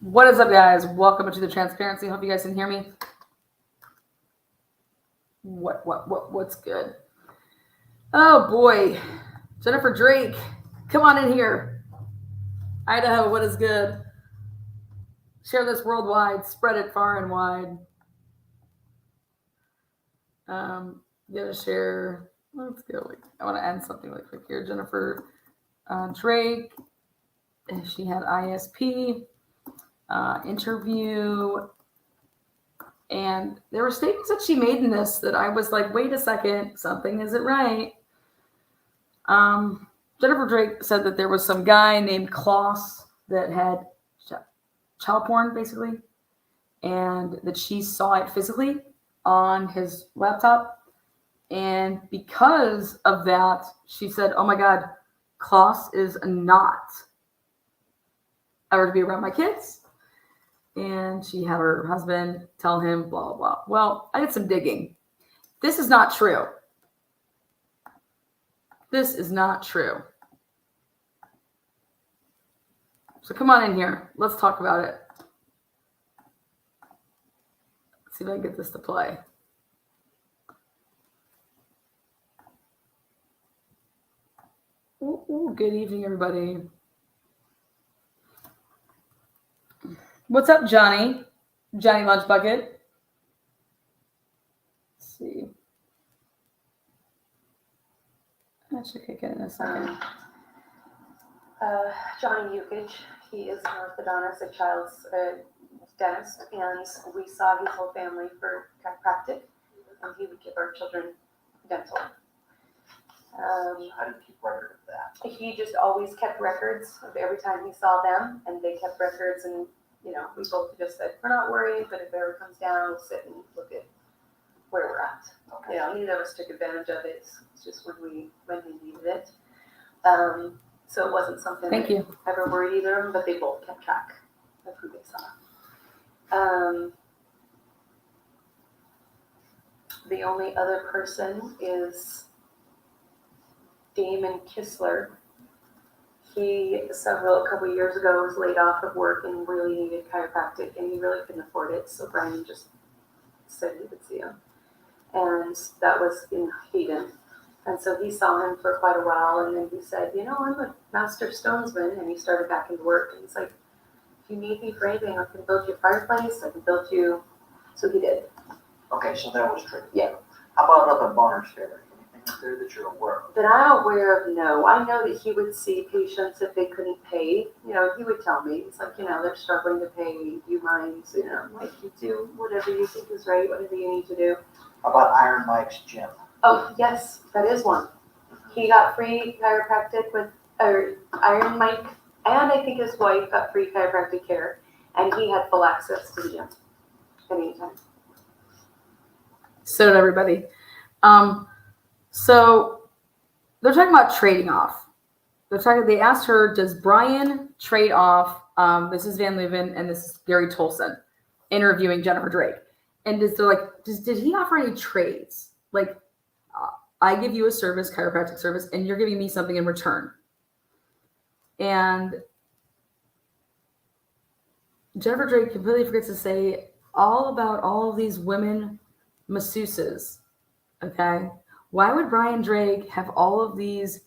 What is up, guys? Welcome to the transparency. Hope you guys can hear me. What's good? Oh boy, Jennifer Drake, come on in here. Idaho, what is good? Share this worldwide, spread it far and wide. Gotta share. Let's go. I want to end something really quick here. Jennifer Drake, she had ISP interview, and there were statements that she made in this that I was like, wait a second, something isn't right. Jennifer Drake said that there was some guy named Klaus that had child porn, basically, and that she saw it physically on his laptop. And because of that, she said, oh my God, Klaus is not ever to be around my kids. And she had her husband tell him, blah, blah, blah. Well, I did some digging. This is not true. This is not true. So come on in here. Let's talk about it. Let's see if I can get this to play. Ooh, good evening, everybody. What's up, Johnny? Johnny Lunch Bucket. Let's see. I should kick it in a second. Johnny Yukich, he is an orthodontist, a child's dentist, and we saw his whole family for chiropractic. He would give our children dental. How do you keep record of that? He just always kept records of every time he saw them, and they kept records, and we both just said, we're not worried, but if it ever comes down, we'll sit and look at where we're at. Okay. Neither of us took advantage of it. It's just when we needed it. So it wasn't something Thank you. ever worried either of them, but they both kept track of who they saw. The only other person is Damon Kistler. He, a couple of years ago, was laid off of work and really needed chiropractic, and he really couldn't afford it, so Brian just said he would see him. And that was in Hayden. And so he saw him for quite a while, and then he said, I'm a master stonesman, and he started back into work, and he's like, if you need me for anything, I can build you a fireplace, I can build you, so he did. Okay, so that was true. Yeah. How about up at Bonner's Fair? Anything up there that you're aware of? That I'm aware of, no. I know that he would see patients if they couldn't pay. He would tell me, it's like, they're struggling to pay, do you mind? Like, you do whatever you think is right, whatever you need to do. How about Iron Mike's gym? Oh, yes, that is one. He got free chiropractic with Iron Mike, and I think his wife got free chiropractic care, and he had full access to the gym at any time. So did everybody. So they're talking about trading off. They asked her, does Brian trade off? This is Van Leuven and this is Gary Tolson interviewing Jennifer Drake. And did he offer any trades? Like, I give you a service, chiropractic service, and you're giving me something in return. And Jennifer Drake completely forgets to say all about all of these women masseuses. Okay? Why would Brian Drake have all of these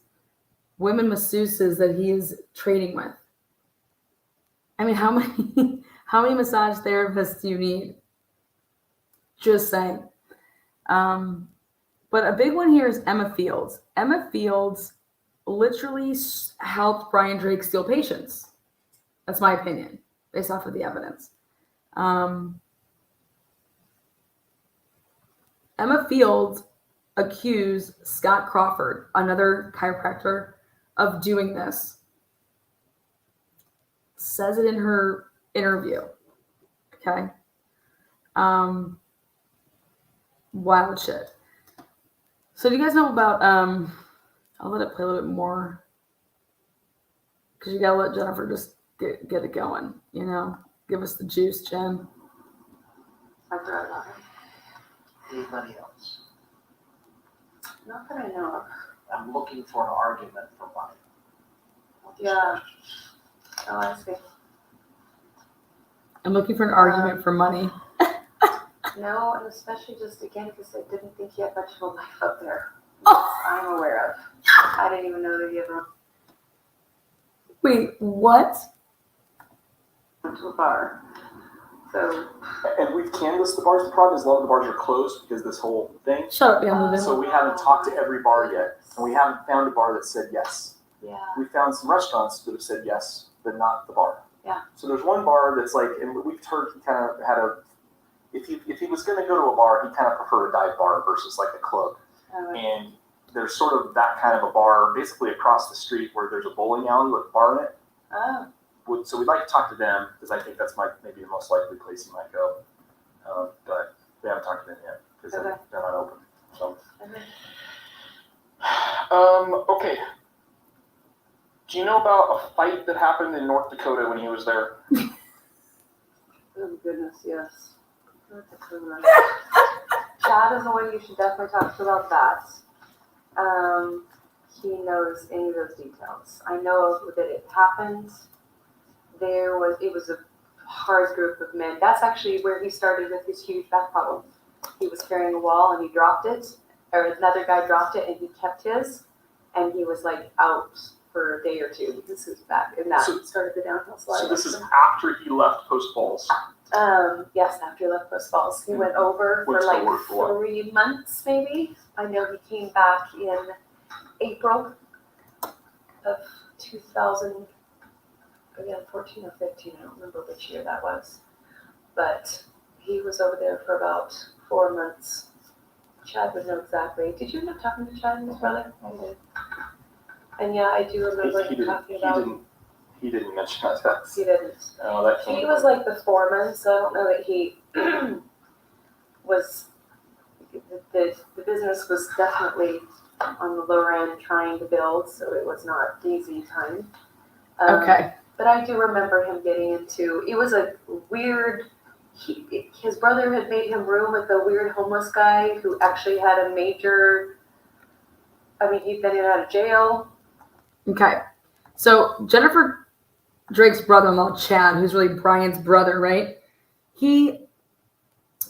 women masseuses that he is trading with? I mean, how many massage therapists do you need? Just saying. But a big one here is Emma Fields. Emma Fields literally helped Brian Drake steal patients. That's my opinion, based off of the evidence. Emma Fields accused Scott Crawford, another chiropractor, of doing this. Says it in her interview. Okay? Wild shit. So do you guys know about, I'll let it play a little bit more, because you got to let Jennifer just get it going, Give us the juice, Jen. I forgot about him. Anybody else? Not that I know of. I'm looking for an argument for Brian. Yeah. Oh, I see. I'm looking for an argument for money. No, and especially just again because I didn't think he had much of a life up there. Oh. I'm aware of. I didn't even know that he ever Wait, what? went to a bar. So And we've canvassed the bars. The problem is a lot of the bars are closed because this whole thing. Shut up, I'm moving. So we haven't talked to every bar yet, and we haven't found a bar that said yes. yeah, We found some restaurants that have said yes, but not the bar. Yeah. So there's one bar that's like, and we've heard he kind of had a, if he was going to go to a bar, he kind of preferred a dive bar versus like a club. And there's sort of that kind of a bar basically across the street where there's a bowling alley with a bar in it. Oh. So we'd like to talk to them because I think that's maybe the most likely place he might go. But we haven't talked to them yet because they're not open. So. Okay. Do you know about a fight that happened in North Dakota when he was there? Oh goodness, yes. Chad is the one you should definitely talk to about that. He knows any of those details. I know that it happened. It was a hard group of men. That's actually where he started with his huge back problem. He was carrying a wall and he dropped it, or another guy dropped it and he kept his, and he was like out for a day or two because his back, and that started the downhill slide. So this is after he left Post Falls. Yes, after he left Post Falls. He went over for like 3 months maybe. I know he came back in April of 2014 or 15, I don't remember which year that was. But he was over there for about 4 months. Chad would know exactly. Did you end up talking to Chad and his brother? I did. And yeah, I do remember him talking about. He didn't mention that. He didn't. Oh, that he was like the foreman, so I don't know that he was. The business was definitely on the lower end trying to build, so it was not easy time. Okay. But I do remember him getting into. It was a weird. His brother had made him room with a weird homeless guy who actually had a major. I mean, he'd been in and out of jail. Okay. So Jennifer Drake's brother-in-law, Chad, who's really Brian's brother, right? He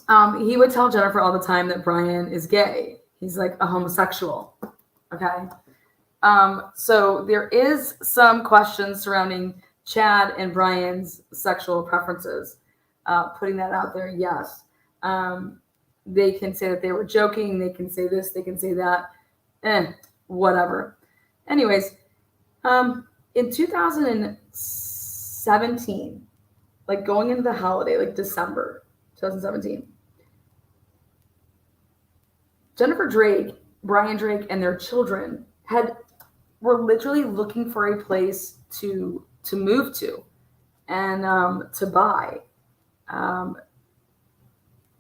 would tell Jennifer all the time that Brian is gay. He's like a homosexual. Okay. So there is some questions surrounding Chad and Brian's sexual preferences. Putting that out there, yes. They can say that they were joking. They can say this. They can say that. Whatever. Anyways, in 2017, like going into the holiday, like December 2017, Jennifer Drake, Brian Drake, and their children were literally looking for a place to move to and to buy.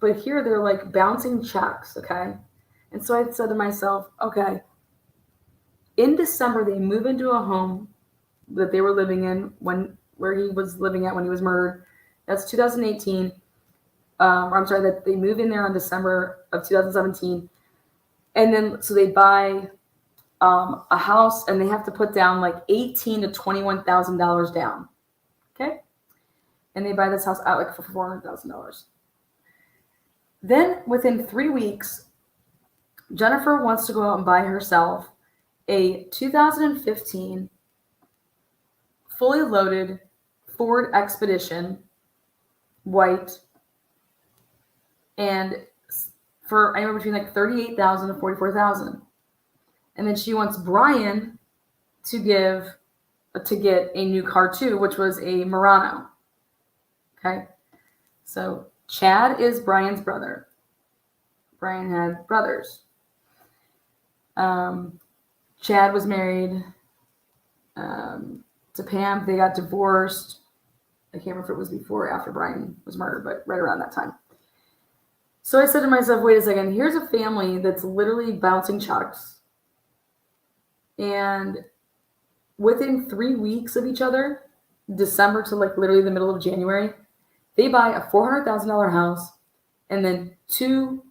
But here they're like bouncing checks, okay? And so I said to myself, okay, in December they move into a home that they were living in where he was living at when he was murdered. That's 2018. That they move in there on December of 2017. And then so they buy a house and they have to put down like $18,000 to $21,000 down. Okay? And they buy this house out like for $400,000. Then within 3 weeks, Jennifer wants to go out and buy herself a 2015 fully loaded Ford Expedition, white, and for anywhere between like $38,000 to $44,000. And then she wants Brian to get a new car too, which was a Murano. Okay, so Chad is Brian's brother. Brian had brothers. Chad was married to Pam. They got divorced. I can't remember if it was before or after Brian was murdered, but right around that time. So I said to myself, wait a second, here's a family that's literally bouncing checks. And within 3 weeks of each other, December to like literally the middle of January, they buy a $400,000 house and then 2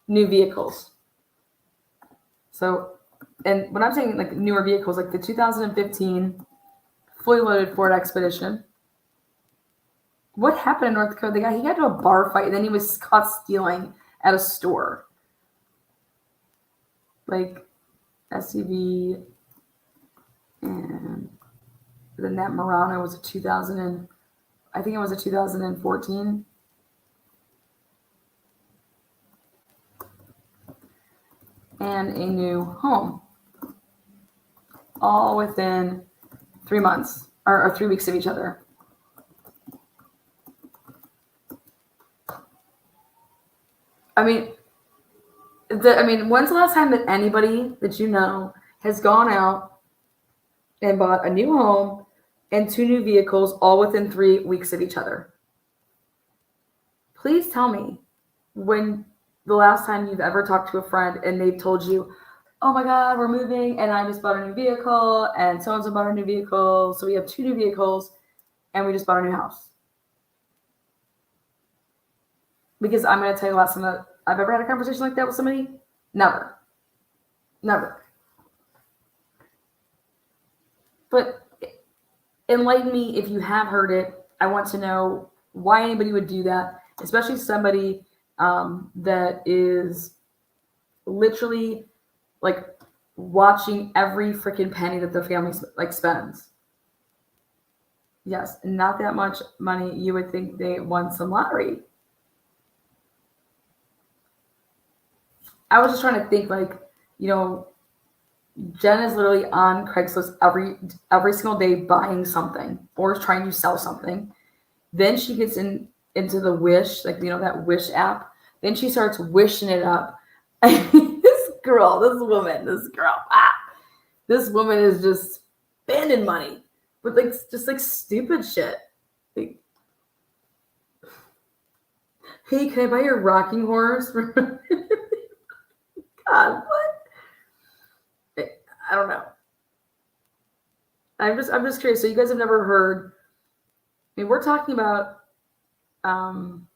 new vehicles. So, and when I'm saying like newer vehicles, like the 2015 fully loaded Ford Expedition, What happened in North Dakota? The guy, he got into a bar fight and then he was caught stealing at a store. Like SUV, and then that Murano was a 2014. And a new home. All within 3 months or 3 weeks of each other. I mean, when's the last time that anybody that you know has gone out and bought a new home and 2 new vehicles all within 3 weeks of each other? Please tell me when the last time you've ever talked to a friend and they've told you, oh my God, we're moving and I just bought a new vehicle and so-and-so bought a new vehicle. So we have 2 new vehicles and we just bought a new house. Because I'm going to tell you last time that I've ever had a conversation like that with somebody. Never. But enlighten me if you have heard it. I want to know why anybody would do that, especially somebody that is literally like watching every freaking penny that their family like spends. Yes, not that much money. You would think they won some lottery. I was just trying to think, like, you know, Jen is literally on Craigslist every single day buying something or trying to sell something. Then she gets into the Wish, like, you know, that Wish app. Then she starts wishing it up. This woman is just spending money with like just like stupid shit. Like, hey, can I buy your rocking horse? God, what? I don't know. I'm just curious. So you guys have never heard? I mean, we're talking about, and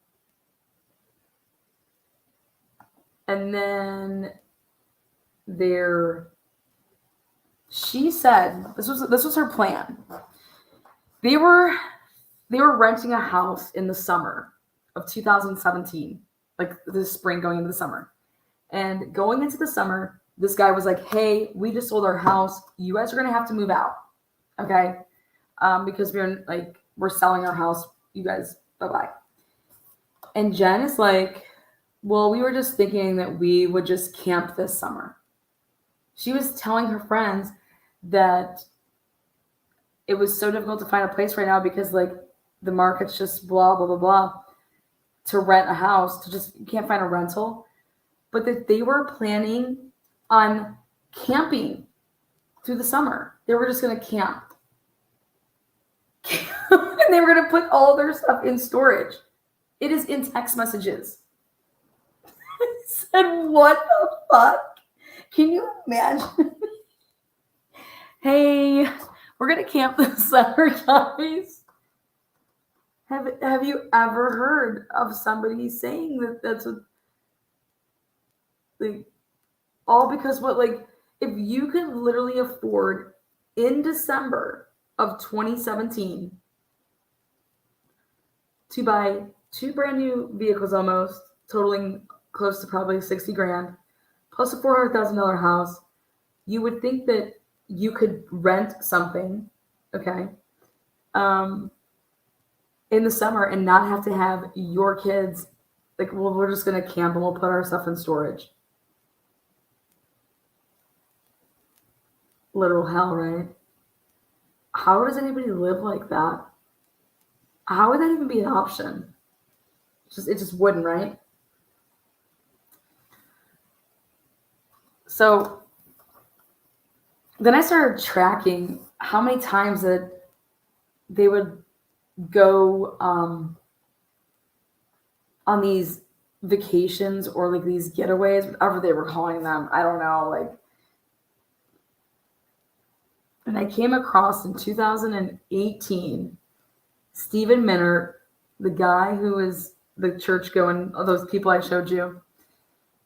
then she said this was her plan. They were renting a house in the summer of 2017, like the spring going into the summer. And going into the summer, this guy was like, hey, we just sold our house. You guys are going to have to move out. Okay. Because we're selling our house. You guys, bye-bye. And Jen is like, well, we were just thinking that we would just camp this summer. She was telling her friends that it was so difficult to find a place right now because like the market's just blah, blah, blah, blah, to rent a house, you can't find a rental. But that they were planning on camping through the summer. They were just going to camp. And they were going to put all their stuff in storage. It is in text messages. I said, what the fuck? Can you imagine? Hey, we're going to camp this summer, guys. Have you ever heard of somebody saying that's what? Like, all because what, like, if you could literally afford in December of 2017 to buy 2 brand new vehicles almost, totaling close to probably 60 grand, plus a $400,000 house, you would think that you could rent something, okay, in the summer and not have to have your kids, like, well, we're just going to camp and we'll put our stuff in storage. Literal hell, right? How does anybody live like that? How would that even be an option? It just wouldn't, right? So then I started tracking how many times that they would go on these vacations or like these getaways, whatever they were calling them. I don't know, like. And I came across in 2018, Stephen Minner, the guy who is the church going, all those people I showed you,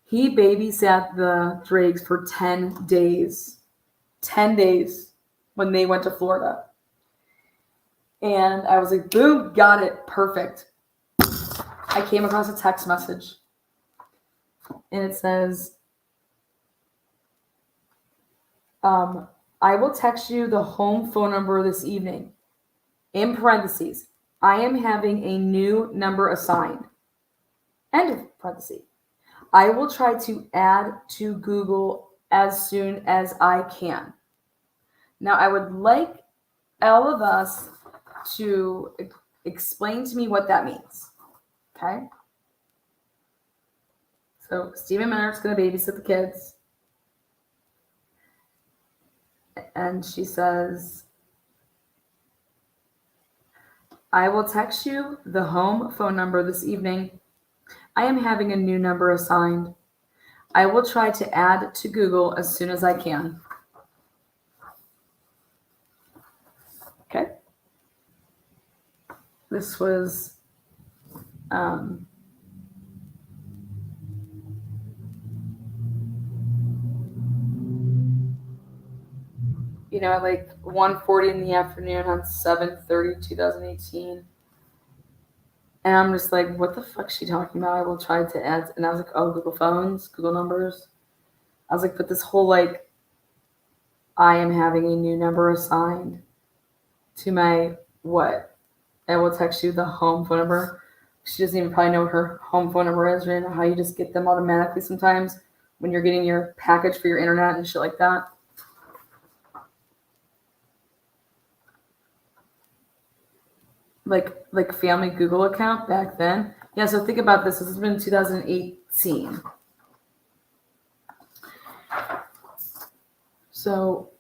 he babysat the Drakes for 10 days. 10 days when they went to Florida. And I was like, boom, got it, perfect. I came across a text message, and it says, I will text you the home phone number this evening. In parentheses, I am having a new number assigned. End of parentheses. I will try to add to Google as soon as I can. Now, I would like all of us to explain to me what that means. Okay? So, Stephen Miller's going to babysit the kids. And she says, I will text you the home phone number this evening. I am having a new number assigned. I will try to add to Google as soon as I can. Okay. This was at like 1:40 in the afternoon on 7/30/2018. And I'm just like, what the fuck is she talking about? I will try to add. And I was like, oh, Google phones, Google numbers. I was like, but this whole like, I am having a new number assigned to my what? I will text you the home phone number. She doesn't even probably know what her home phone number is, or you know how you just get them automatically sometimes when you're getting your package for your internet and shit like that. Like family Google account back then. Yeah, so think about this. This has been 2018. So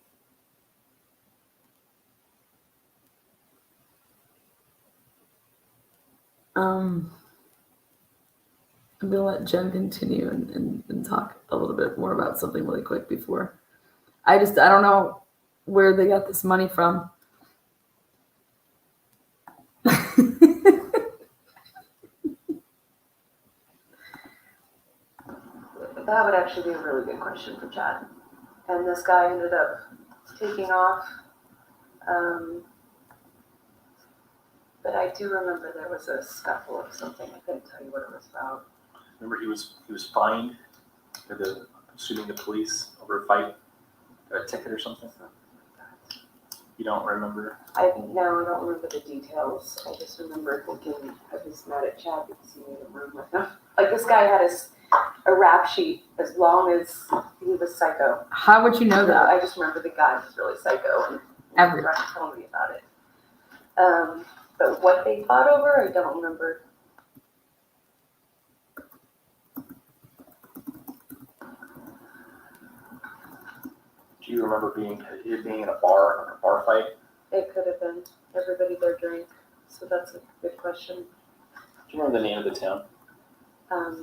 I'm gonna let Jen continue and talk a little bit more about something really quick before. I don't know where they got this money from. That would actually be a really good question for Chad. And this guy ended up taking off. But I do remember there was a scuffle of something. I couldn't tell you what it was about. Remember, he was fined for assuming the police over a fight, got a ticket or something. You don't remember? I don't remember the details. I just remember thinking I was mad at Chad because he made a room with him. Like this guy had a rap sheet as long as he was psycho. How would you know that? I just remember the guy was really psycho and Everyone told me about it. But what they fought over, I don't remember. Do you remember being in a bar fight? It could have been. Everybody there drank, so that's a good question. Do you remember the name of the town? I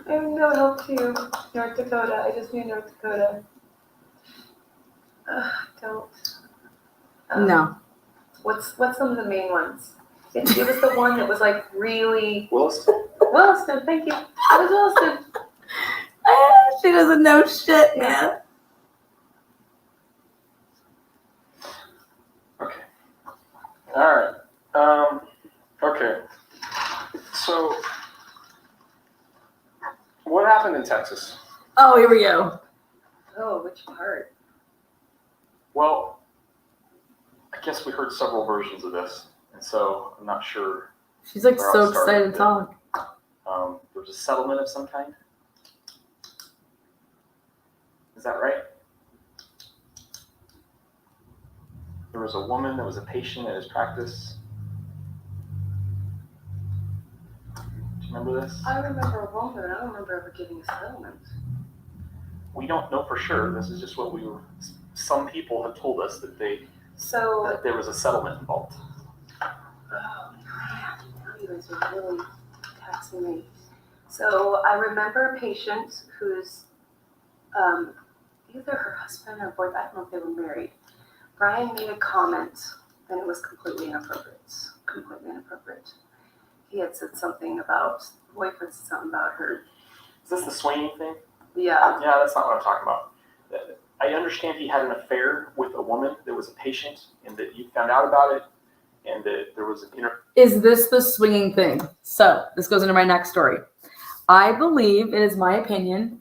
have no help to you. North Dakota. I just knew North Dakota. Don't. No. What's some of the main ones? It was the one that was like really. Williston. Williston, thank you. It was Williston. She doesn't know shit, man. Okay. All right. Okay. So, what happened in Texas? Oh, here we go. Oh, which part? Well, I guess we heard several versions of this, and so I'm not sure. She's like where so I'll start excited with to talk. There was a settlement of some kind. Is that right? There was a woman that was a patient at his practice. Do you remember this? I remember a woman. I don't remember ever getting a settlement. We don't know for sure. This is just what some people have told us that that there was a settlement involved. Oh man, now you guys are really taxing me. So I remember a patient who's either her husband or boyfriend, I don't know if they were married. Brian made a comment and it was completely inappropriate. He had said something about, the boyfriend said something about her. Is this the swinging thing? Yeah. Yeah, that's not what I'm talking about. I understand he had an affair with a woman that was a patient, and that you found out about it, and that there was an Is this the swinging thing? So this goes into my next story. I believe it is my opinion,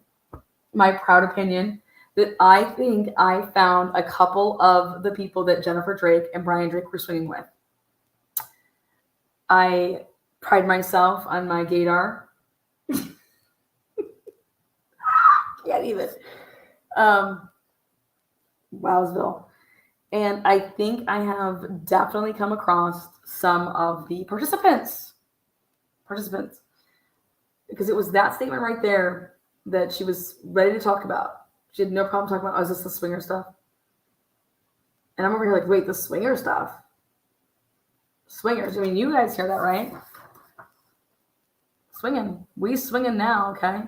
my proud opinion, that I think I found a couple of the people that Jennifer Drake and Brian Drake were swinging with. I pride myself on my gaydar. Can't even. Wowsville. And I think I have definitely come across some of the participants. Because it was that statement right there that she was ready to talk about. She had no problem talking about, oh, is this the swinger stuff? And I'm over here like, wait, the swinger stuff? Swingers. I mean, you guys hear that, right? Swinging. We swinging now, okay?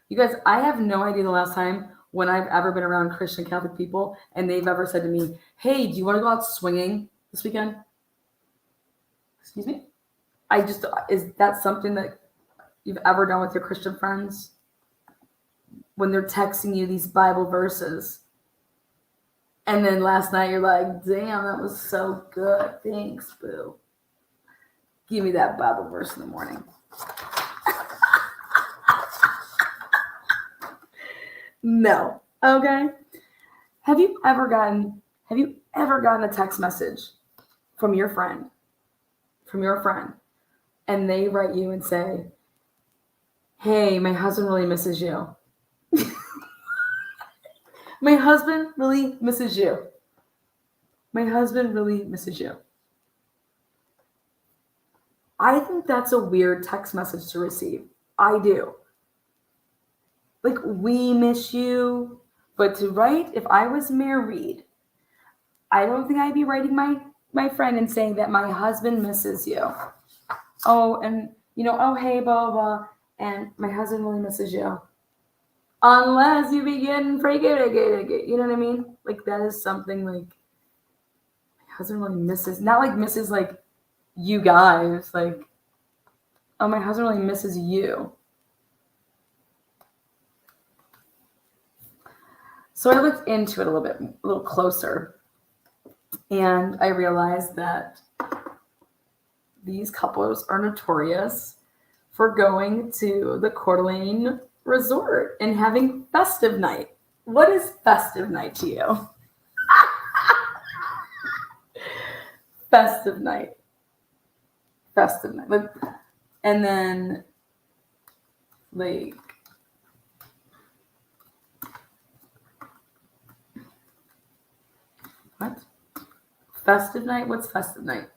You guys, I have no idea the last time when I've ever been around Christian Catholic people and they've ever said to me, hey, do you want to go out swinging this weekend? Excuse me? Is that something that you've ever done with your Christian friends? When they're texting you these Bible verses. And then last night you're like, damn, that was so good. Thanks, boo. Give me that Bible verse in the morning. No. Okay. Have you ever gotten a text message from your friend? And they write you and say, hey, my husband really misses you. My husband really misses you. My husband really misses you. I think that's a weird text message to receive. I do. Like, we miss you. But to write, if I was married, I don't think I'd be writing my friend and saying that my husband misses you. Oh, and, oh, hey, blah, blah, blah, and my husband really misses you. Unless you begin freaking, you know what I mean? Like, that is something like, my husband really misses, not like misses like you guys, like, oh, my husband really misses you. So I looked into it a little closer, and I realized that these couples are notorious for going to the Coeur d'Alene Resort and having festive night. What is festive night to you? Festive night. And then, like, what? Festive night? What's festive night?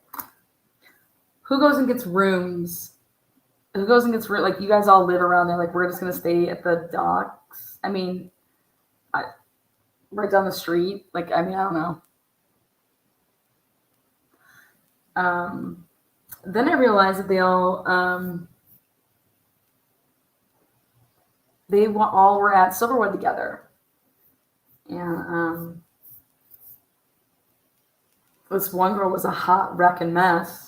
Who goes and gets rooms? Like, you guys all live around there, like, we're just going to stay at the docks? I mean, right down the street? Like, I mean, I don't know. Then I realized that they all were at Silverwood together. And this one girl was a hot wrecking mess.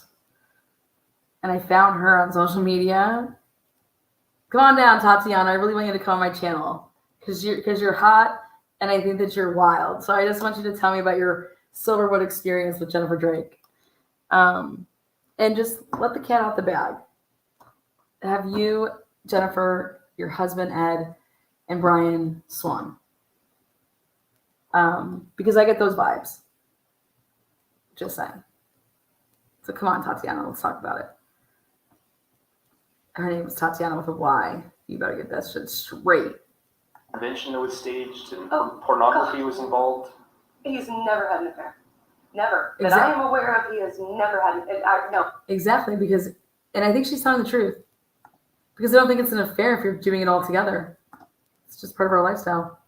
And I found her on social media. Come on down, Tatiana. I really want you to come on my channel because you're hot, and I think that you're wild. So I just want you to tell me about your Silverwood experience with Jennifer Drake, and just let the cat out the bag. Have you, Jennifer, your husband Ed, and Brian swung? Because I get those vibes. Just saying. So come on, Tatiana. Let's talk about it. Her name is Tatiana with a Y. You better get that shit straight. Convention that was staged and pornography was involved. He's never had an affair. Never. That I am aware of, he has never had an affair. No. Exactly, and I think she's telling the truth. Because I don't think it's an affair if you're doing it all together. It's just part of our lifestyle.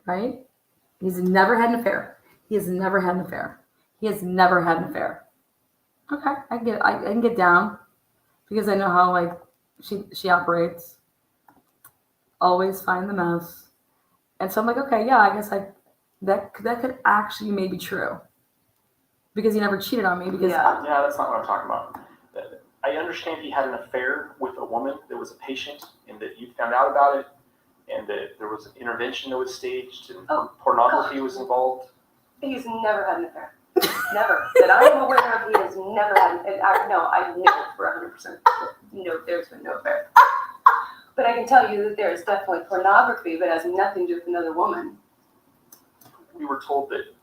Right? He's never had an affair. He has never had an affair. Okay, I can get down. Because I know how, like, she operates. Always find the mess. And so I'm like, okay, yeah, I guess that could actually maybe true. Because he never cheated on me. Because yeah, that's not what I'm talking about. I understand he had an affair with a woman that was a patient and that you found out about it, and that there was an intervention that was staged, and Oh, pornography was involved. He's never had an affair. Never. That I am aware of, he has never had an affair. No, I know for 100%. No, there's been no affair. But I can tell you that there is definitely pornography, but it has nothing to do with another woman. We were told that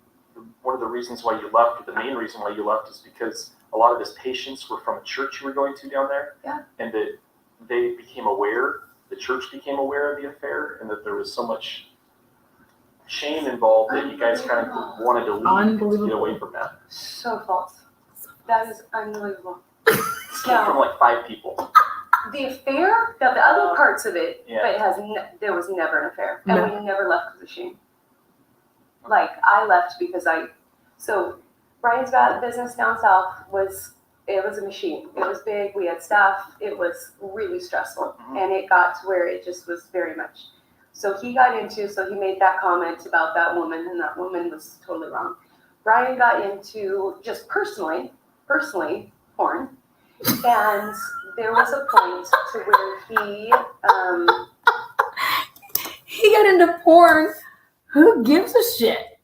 one of the reasons why you left, or the main reason why you left, is because a lot of his patients were from a church you were going to down there. Yeah. And that they became aware, the church became aware of the affair, and that there was so much shame involved that you guys kind of wanted to leave to get away from that. So false. That is unbelievable. This came from like 5 people. The affair, the other parts of it, Yeah. but it has there was never an affair, and No. we never left because of shame. Like I left because so Brian's business down south was a machine. It was big. We had staff. It was really stressful, and it got to where it just was very much. So he made that comment about that woman, and that woman was totally wrong. Brian got into just personally porn, and there was a point to where He got into porn. Who gives a shit?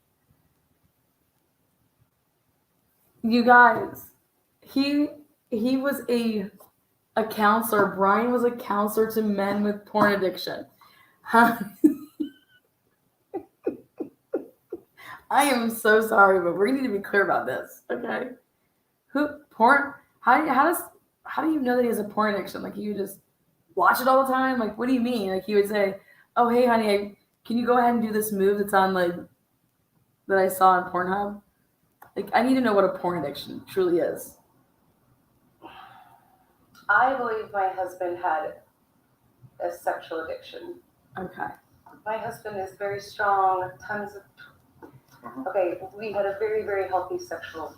You guys, he was a counselor. Brian was a counselor to men with porn addiction. Huh? I am so sorry, but we need to be clear about this, okay? Porn? How do you know that he has a porn addiction? Like, you just watch it all the time? Like, what do you mean? Like, he would say, "Oh, hey, honey, can you go ahead and do this move that's on, like, that I saw on Pornhub?" Like, I need to know what a porn addiction truly is. I believe my husband had a sexual addiction. Okay. My husband is very strong, tons of. Okay, we had a very, very healthy sexual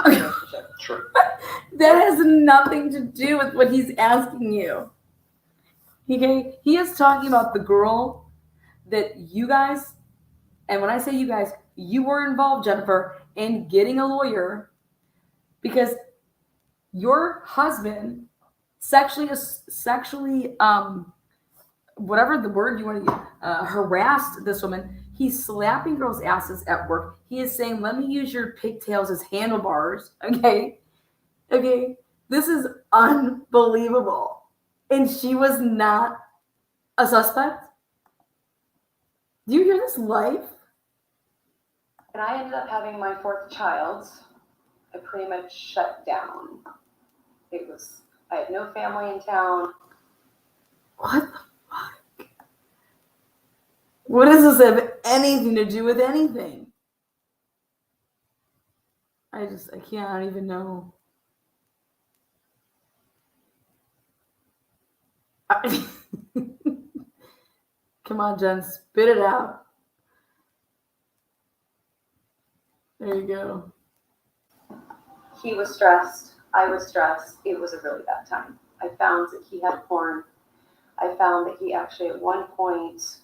relationship. Sure. That has nothing to do with what he's asking you. Okay? He is talking about the girl that you guys, and when I say you guys, you were involved, Jennifer, in getting a lawyer because your husband sexually, whatever the word you want to use, harassed this woman. He's slapping girls' asses at work. He is saying, "Let me use your pigtails as handlebars." Okay? This is unbelievable. And she was not a suspect? Do you hear this life? And I ended up having my 4th child. I pretty much shut down. I had no family in town. What the fuck? What does this have anything to do with anything? I can't even know. Come on, Jen, spit it out. There you go. He was stressed. I was stressed. It was a really bad time. I found that he had porn. I found that he actually at one point,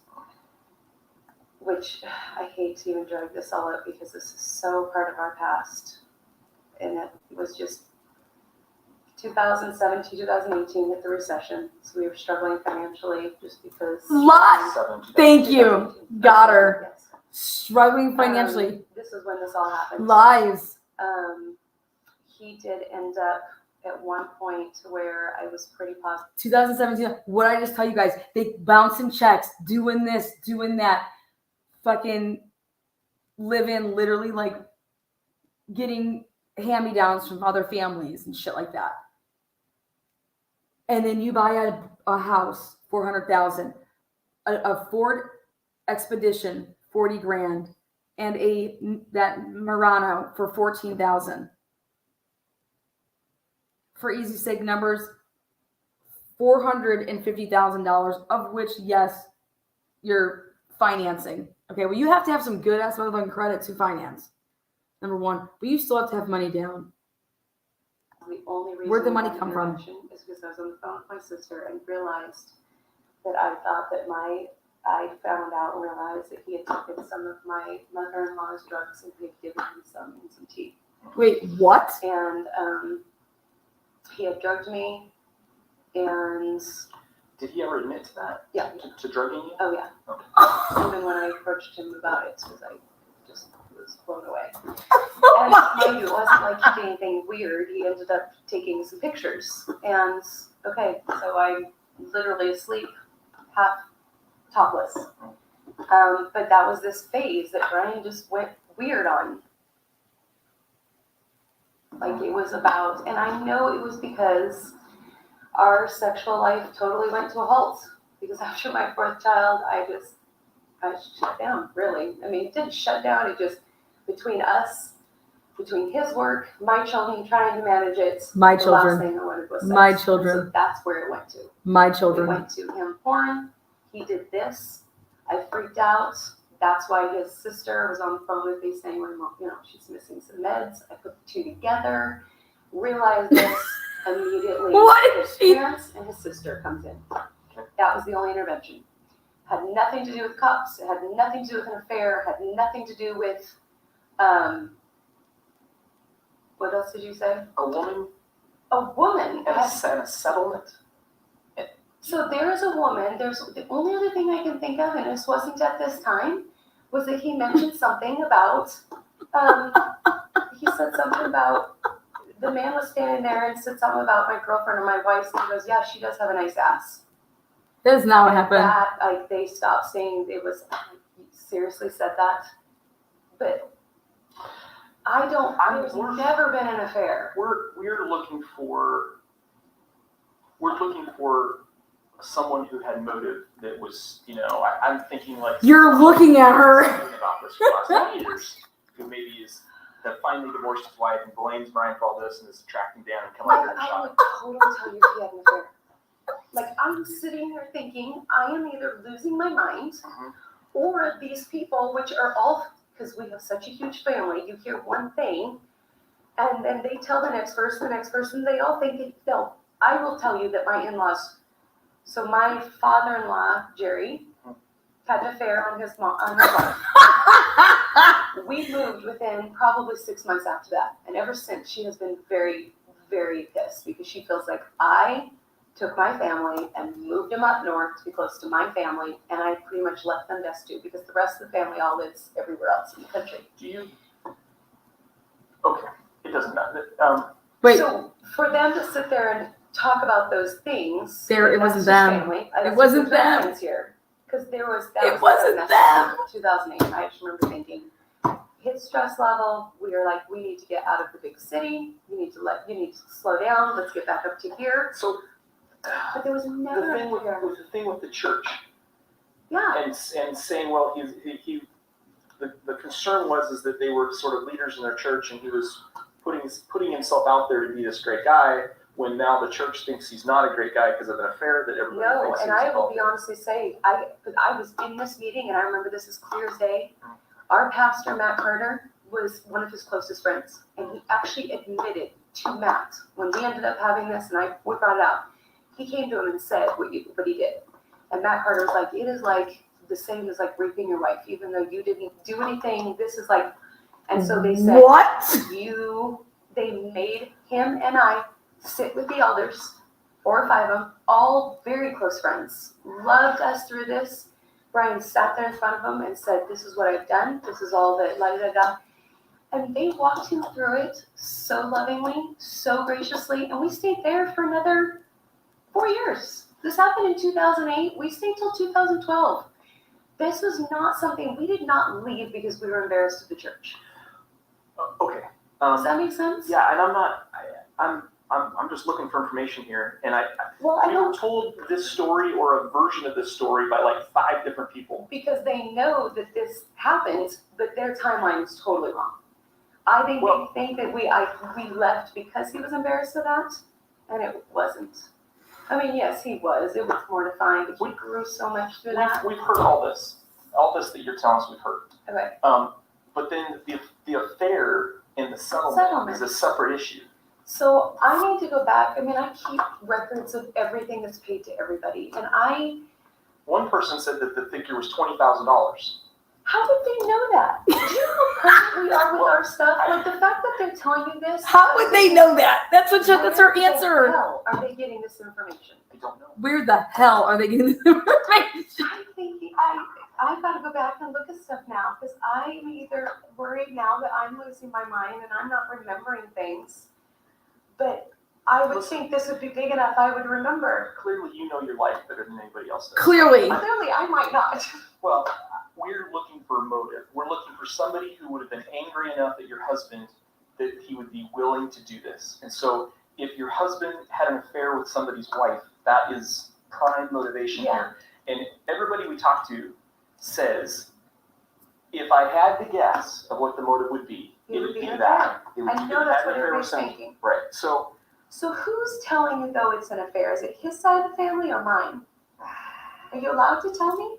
which I hate to even drag this all up because this is so part of our past. And it was just 2017, 2018 hit the recession. So we were struggling financially just because. Thank you. Got her. Yes. Struggling financially. This is when this all happened. Lies. He did end up at one point where I was pretty positive. 2017. What did I just tell you guys? They bouncing checks, doing this, doing that, fucking living literally like getting hand-me-downs from other families and shit like that. And then you buy a house, $400,000, a Ford Expedition, $40,000, and that Murano for $14,000. For easy sake numbers, $450,000, of which, yes, you're financing. Okay, well, you have to have some good ass motherfucking credit to finance. Number one, but you still have to have money down. The only reason Where'd the money come from? Is because I was on the phone with my sister and realized that I thought that I found out and realized that he had taken some of my mother-in-law's drugs and he had given me some in some tea. Wait, what? And he had drugged me and Did he ever admit to that? Yeah. To drugging you? Oh yeah. Okay. Even when I approached him about it, because I just was blown away. And mind you, it wasn't like he did anything weird. He ended up taking some pictures. And okay, so I'm literally asleep, half topless. But that was this phase that Brian just went weird on. Like it was about, and I know it was because our sexual life totally went to a halt. Because after my fourth child, I shut down, really. I mean, it didn't shut down, it just, between us, between his work, my children trying to manage it, My the children. last thing I wanted was sex. My And children. so that's where it went to. My It children. went to him porn, he did this, I freaked out. That's why his sister was on the phone with me saying, well, she's missing some meds. I put the two together, realized this immediately. What? His parents and his sister comes in. That was the only intervention. Had nothing to do with cups. It had nothing to do with an affair. Had nothing to do with, what else did you say? A woman A woman. and a settlement. So there is a woman. There's the only other thing I can think of, and this wasn't at this time, was that he mentioned something about. He said something about the man was standing there and said something about my girlfriend or my wife. And he goes, "Yeah, she does have a nice ass." That is not what And happened. that, they stopped saying it was. He seriously said that, but I don't. There's never been an affair. We're looking for someone who had motive that was, I'm thinking like You're looking at her. About this for the last 10 years, who maybe that finally divorced his wife and blames Brian for all this and is tracking down and coming here and I shot. would totally tell you he had an affair. Like I'm sitting here thinking I am either losing my mind, or these people, which are all, because we have such a huge family, you hear one thing, and then they tell the next person, they all think it. No, I will tell you that my in-laws. So my father-in-law, Jerry, had an affair on his wife. We moved within probably 6 months after that. And ever since, she has been very, very pissed because she feels like I took my family and moved them up north to be close to my family, and I pretty much left them destitute because the rest of the family all lives everywhere else in the country. Okay, it doesn't matter. Wait. So for them to sit there and talk about those things, It wasn't them. It wasn't them. Here, because there was. It wasn't them. 2008. I just remember thinking, his stress level. We were like, we need to get out of the big city. You need to slow down. Let's get back up to here. So, but there was never the thing with the church. Yeah. And saying, well, the concern was that they were sort of leaders in their church, and he was putting himself out there to be this great guy. When now the church thinks he's not a great guy because of an affair that everybody thinks. No, and I will be honestly say, I was in this meeting, and I remember this as clear as day. Our pastor, Matt Carter, was one of his closest friends, and he actually admitted to Matt when we ended up having this, and we brought it out. He came to him and said what he did, and Matt Carter was like, "It is like the same as like raping your wife, even though you didn't do anything. This is like," and so they said, "What?" They made him and I sit with the elders, 4 or 5 of them, all very close friends, loved us through this. Brian sat there in front of them and said, "This is what I've done. This is all that la-da-da-da." And they walked him through it so lovingly, so graciously, and we stayed there for another 4 years. This happened in 2008. We stayed till 2012. This was not something, we did not leave because we were embarrassed of the church. Okay. Does that make sense? Yeah, and I'm just looking for information here, and we were told this story or a version of this story by like 5 different people. Because they know that this happened, but their timeline is totally wrong. I think they think that we left because he was embarrassed of that, and it wasn't. I mean, yes, he was. It was mortifying, but we grew so much through that. We've heard all this that you're telling us. We've heard. Okay. But then the affair and the settlement is a separate issue. So I need to go back. I mean, I keep records of everything that's paid to everybody, and One person said that the figure was $20,000. How would they know that? Do you know how perfect we are with our stuff? Like the fact that they're telling you this. How would they know that? That's her Where the answer. hell are they getting this information? I don't know. Where the hell are they getting this information? I think I gotta go back and look at stuff now because I'm either worried now that I'm losing my mind and I'm not remembering things, but I would think this would be big enough I would remember. Clearly, you know your life better than anybody else does. Clearly. Clearly, I might not. Well, we're looking for a motive. We're looking for somebody who would have been angry enough at your husband that he would be willing to do this. And so, if your husband had an affair with somebody's wife, that is prime motivation here. And everybody we talk to says, if I had to guess of what the motive would be, it would be that. It would I be know that's having what an affair with everybody's somebody. thinking. Right. So who's telling you though it's an affair? Is it his side of the family or mine? Are you allowed to tell me?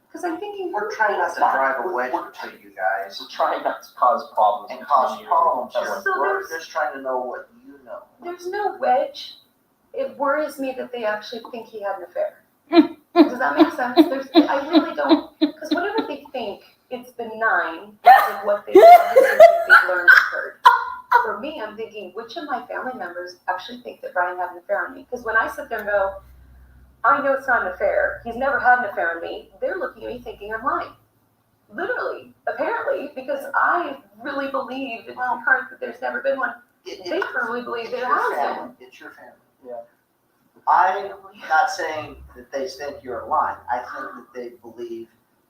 Because I'm thinking We're trying not to drive a wedge between you guys we're trying not to cause problems and cause between you. problems here. So We're just trying to know what you know. there's no wedge. It worries me that they actually think he had an affair. Does that make sense? I really don't, because whatever they think, it's benign because of what they learned occurred. For me, I'm thinking, which of my family members actually think that Brian had an affair on me? Because when I sit there and go, I know it's not an affair, he's never had an affair on me, they're looking at me thinking I'm lying. Literally, apparently, because I really believe in my heart that there's never been one. They firmly believe there has been. It's your family. Yeah. I'm not saying that they think you're lying. I think that they believe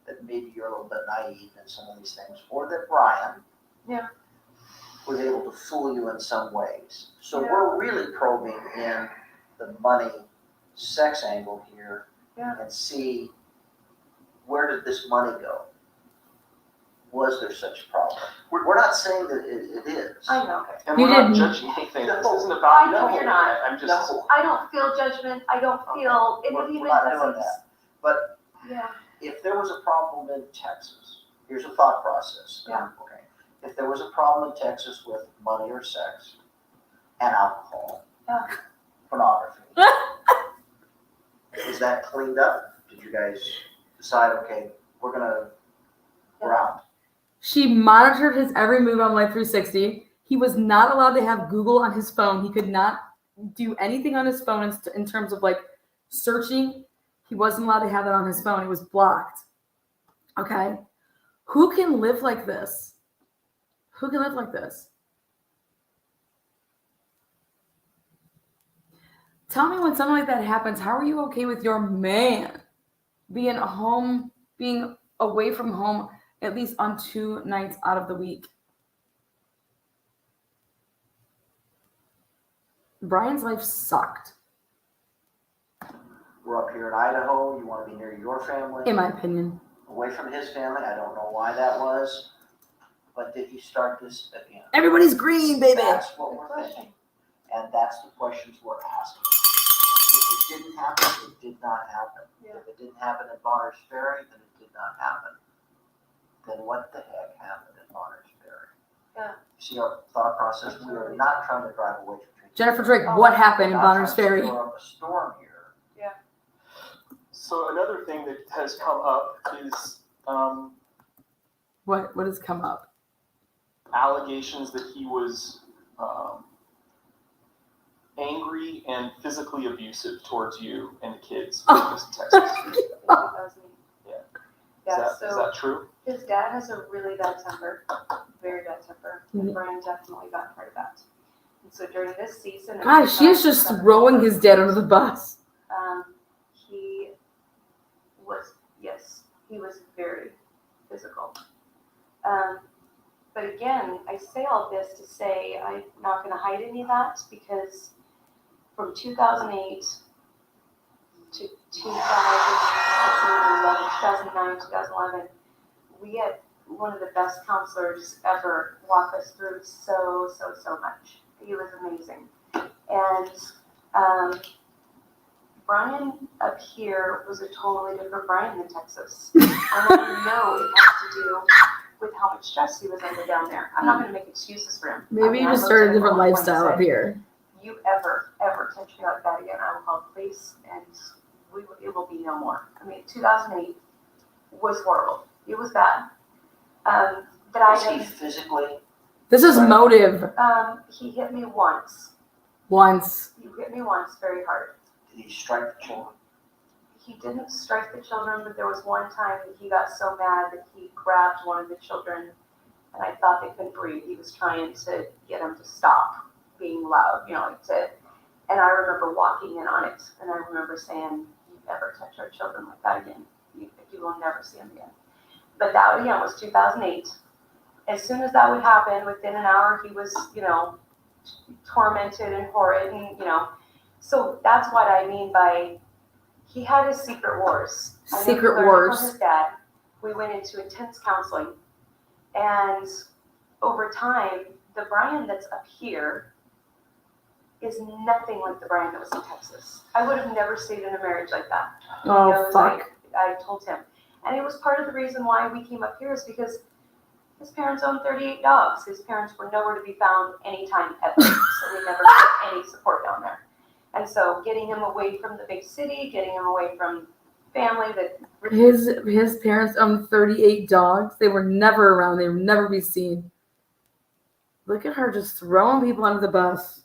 that maybe you're a little bit naive in some of these things, or that Brian was able to fool you in some ways. So we're really probing in the money, sex angle here and see where did this money go? Was there such a problem? We're not saying that it is. I know. And You we're not didn't- judging anything. This isn't I about know you. you're not. I'm just. No. I don't feel judgment. I don't feel We're even not because doing it's that. But if there was a problem in Texas, here's a thought process. Yeah. Okay. If there was a problem in Texas with money or sex and alcohol, pornography, is that cleaned up? Did you guys decide, okay, we're out? She monitored his every move on Life 360. He was not allowed to have Google on his phone. He could not do anything on his phone in terms of like searching. He wasn't allowed to have that on his phone. It was blocked. Okay? Who can live like this? Who can live like this? Tell me when something like that happens, how are you okay with your man being home, being away from home at least on 2 nights out of the week? Brian's life sucked, We're up here in Idaho, you want to be near your family, in my opinion. away from his family. I don't know why that was, but did he start this again? Everybody's green, baby. That's what we're thinking, and that's the questions we're asking. If it didn't happen, it did not happen. If it didn't happen at Bonner's Ferry, then it did not happen. Then what the heck happened at Bonner's Ferry? Yeah. See our thought process, we are not trying to drive away from Jennifer Drake, what happened in Bonner's Ferry? We're up a storm here. So another thing that has come up is What has come up? allegations that he was angry and physically abusive towards you and the kids in Texas. That was me. Yeah. Is that true? His dad has a really bad temper, very bad temper. Mhm. And Brian definitely got part of that. And so during this season, of Gosh, she is just 2007, throwing his dad under the bus. he was very physical. But again, I say all this to say I'm not going to hide any of that because from 2008 to 2009, 2011, we had one of the best counselors ever walk us through so much. He was amazing. And Brian up here was a totally different Brian than Texas. I don't even know it has to do with how much stress he was under down there. I'm not going to make excuses for him. Maybe you just started a different lifestyle up here. You ever touch me like that again, I will call the police and it will be no more. I mean, 2008 was horrible. It was bad. That I Was he had, physically? This is motive. he hit me once. Once. He hit me once very hard. Did he strike the children? He didn't strike the children, but there was one time that he got so mad that he grabbed one of the children, and I thought they couldn't breathe. He was trying to get them to stop being loud, and I remember walking in on it, and I remember saying, "You never touch our children like that again. You will never see them again." But that, again, was 2008. As soon as that would happen, within an hour, he was, tormented and horrid, and, so that's what I mean by he had his secret wars. Secret I know he learned it wars. from his dad. We went into intense counseling, and over time, the Brian that's up here is nothing like the Brian that was in Texas. I would have never stayed in a marriage like that. Oh, fuck. I told him. And it was part of the reason why we came up here is because his parents owned 38 dogs. His parents were nowhere to be found anytime ever. So we never had any support down there. And so getting him away from the big city, getting him away from family that... His parents owned 38 dogs. They were never around. They would never be seen. Look at her just throwing people under the bus.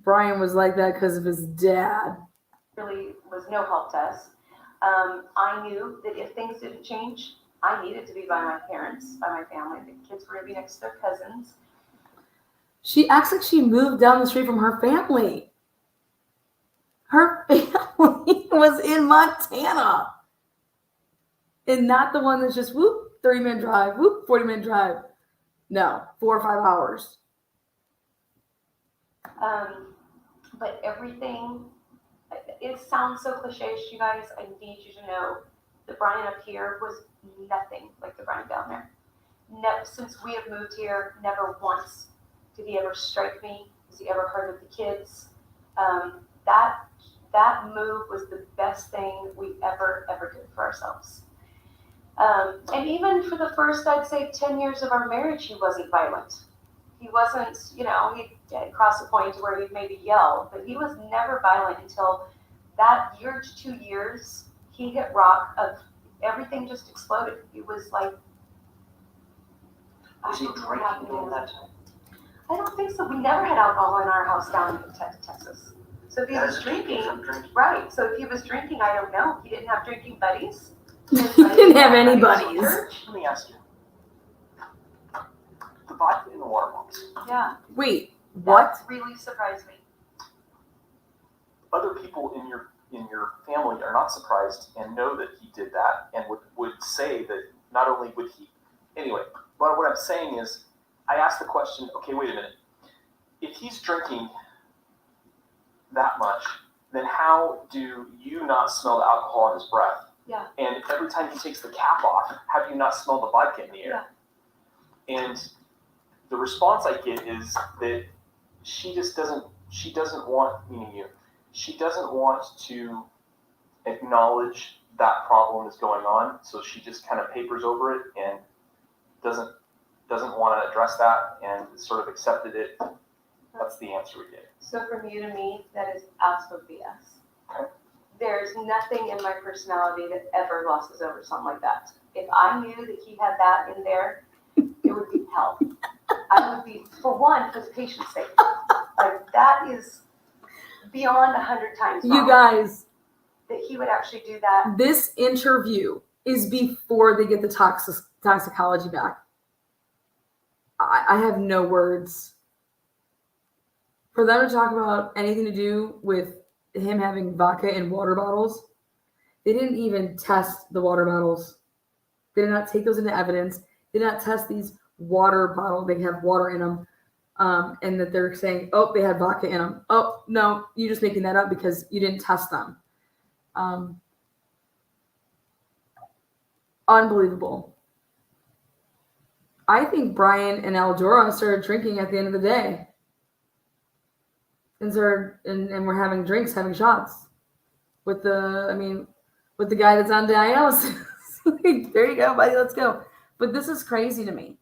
Brian was like that because of his dad. Really was no help to us. I knew that if things didn't change, I needed to be by my parents, by my family. The kids were going to be next to their cousins. She acts like she moved down the street from her family. Her family was in Montana. And not the one that's just, 30-minute drive, 40-minute drive. No, 4 or 5 hours. But everything, it sounds so cliche, you guys. I need you to know the Brian up here was nothing like the Brian down there. Since we have moved here, never once did he ever strike me. Has he ever hurt the kids? That move was the best thing we ever did for ourselves. And even for the first, I'd say, 10 years of our marriage, he wasn't violent. He wasn't, he'd cross a point where he'd maybe yell, but he was never violent until that year to 2 years, he hit rock of everything just exploded. He was like... Was he drinking during that time? I don't think so. We never had alcohol in our house down in Texas. So if he was drinking, right. So if he was drinking, I don't know. He didn't have drinking buddies. He didn't have any buddies. Let me ask you. The vodka in the water bottles. Yeah. Wait, what? That really surprised me. Other people in your family are not surprised and know that he did that and would say that not only would he... Anyway, what I'm saying is, I asked the question, okay, wait a minute. If he's drinking that much, then how do you not smell the alcohol in his breath? Yeah. And every time he takes the cap off, how do you not smell the vodka in the air? Yeah. And the response I get is that she doesn't want, meaning you, she doesn't want to acknowledge that problem is going on, so she just kind of papers over it and doesn't want to address that and sort of accepted it. That's the answer we get. So from you to me, that is absolute BS. Okay. There's nothing in my personality that ever glosses over something like that. If I knew that he had that in there, it would be hell. I would be, for one, for the patient's sake. Like, that is beyond 100 times wrong. You guys, that he would actually do that. This interview is before they get the toxicology back. I have no words. For them to talk about anything to do with him having vodka in water bottles, they didn't even test the water bottles. They did not take those into evidence. They did not test these water bottles. They have water in them. And that they're saying, oh, they had vodka in them. Oh, no, you're just making that up because you didn't test them. Unbelievable. I think Brian and Eldora started drinking at the end of the day. And we're having drinks, having shots with the guy that's on dialysis. There you go, buddy, let's go. But this is crazy to me.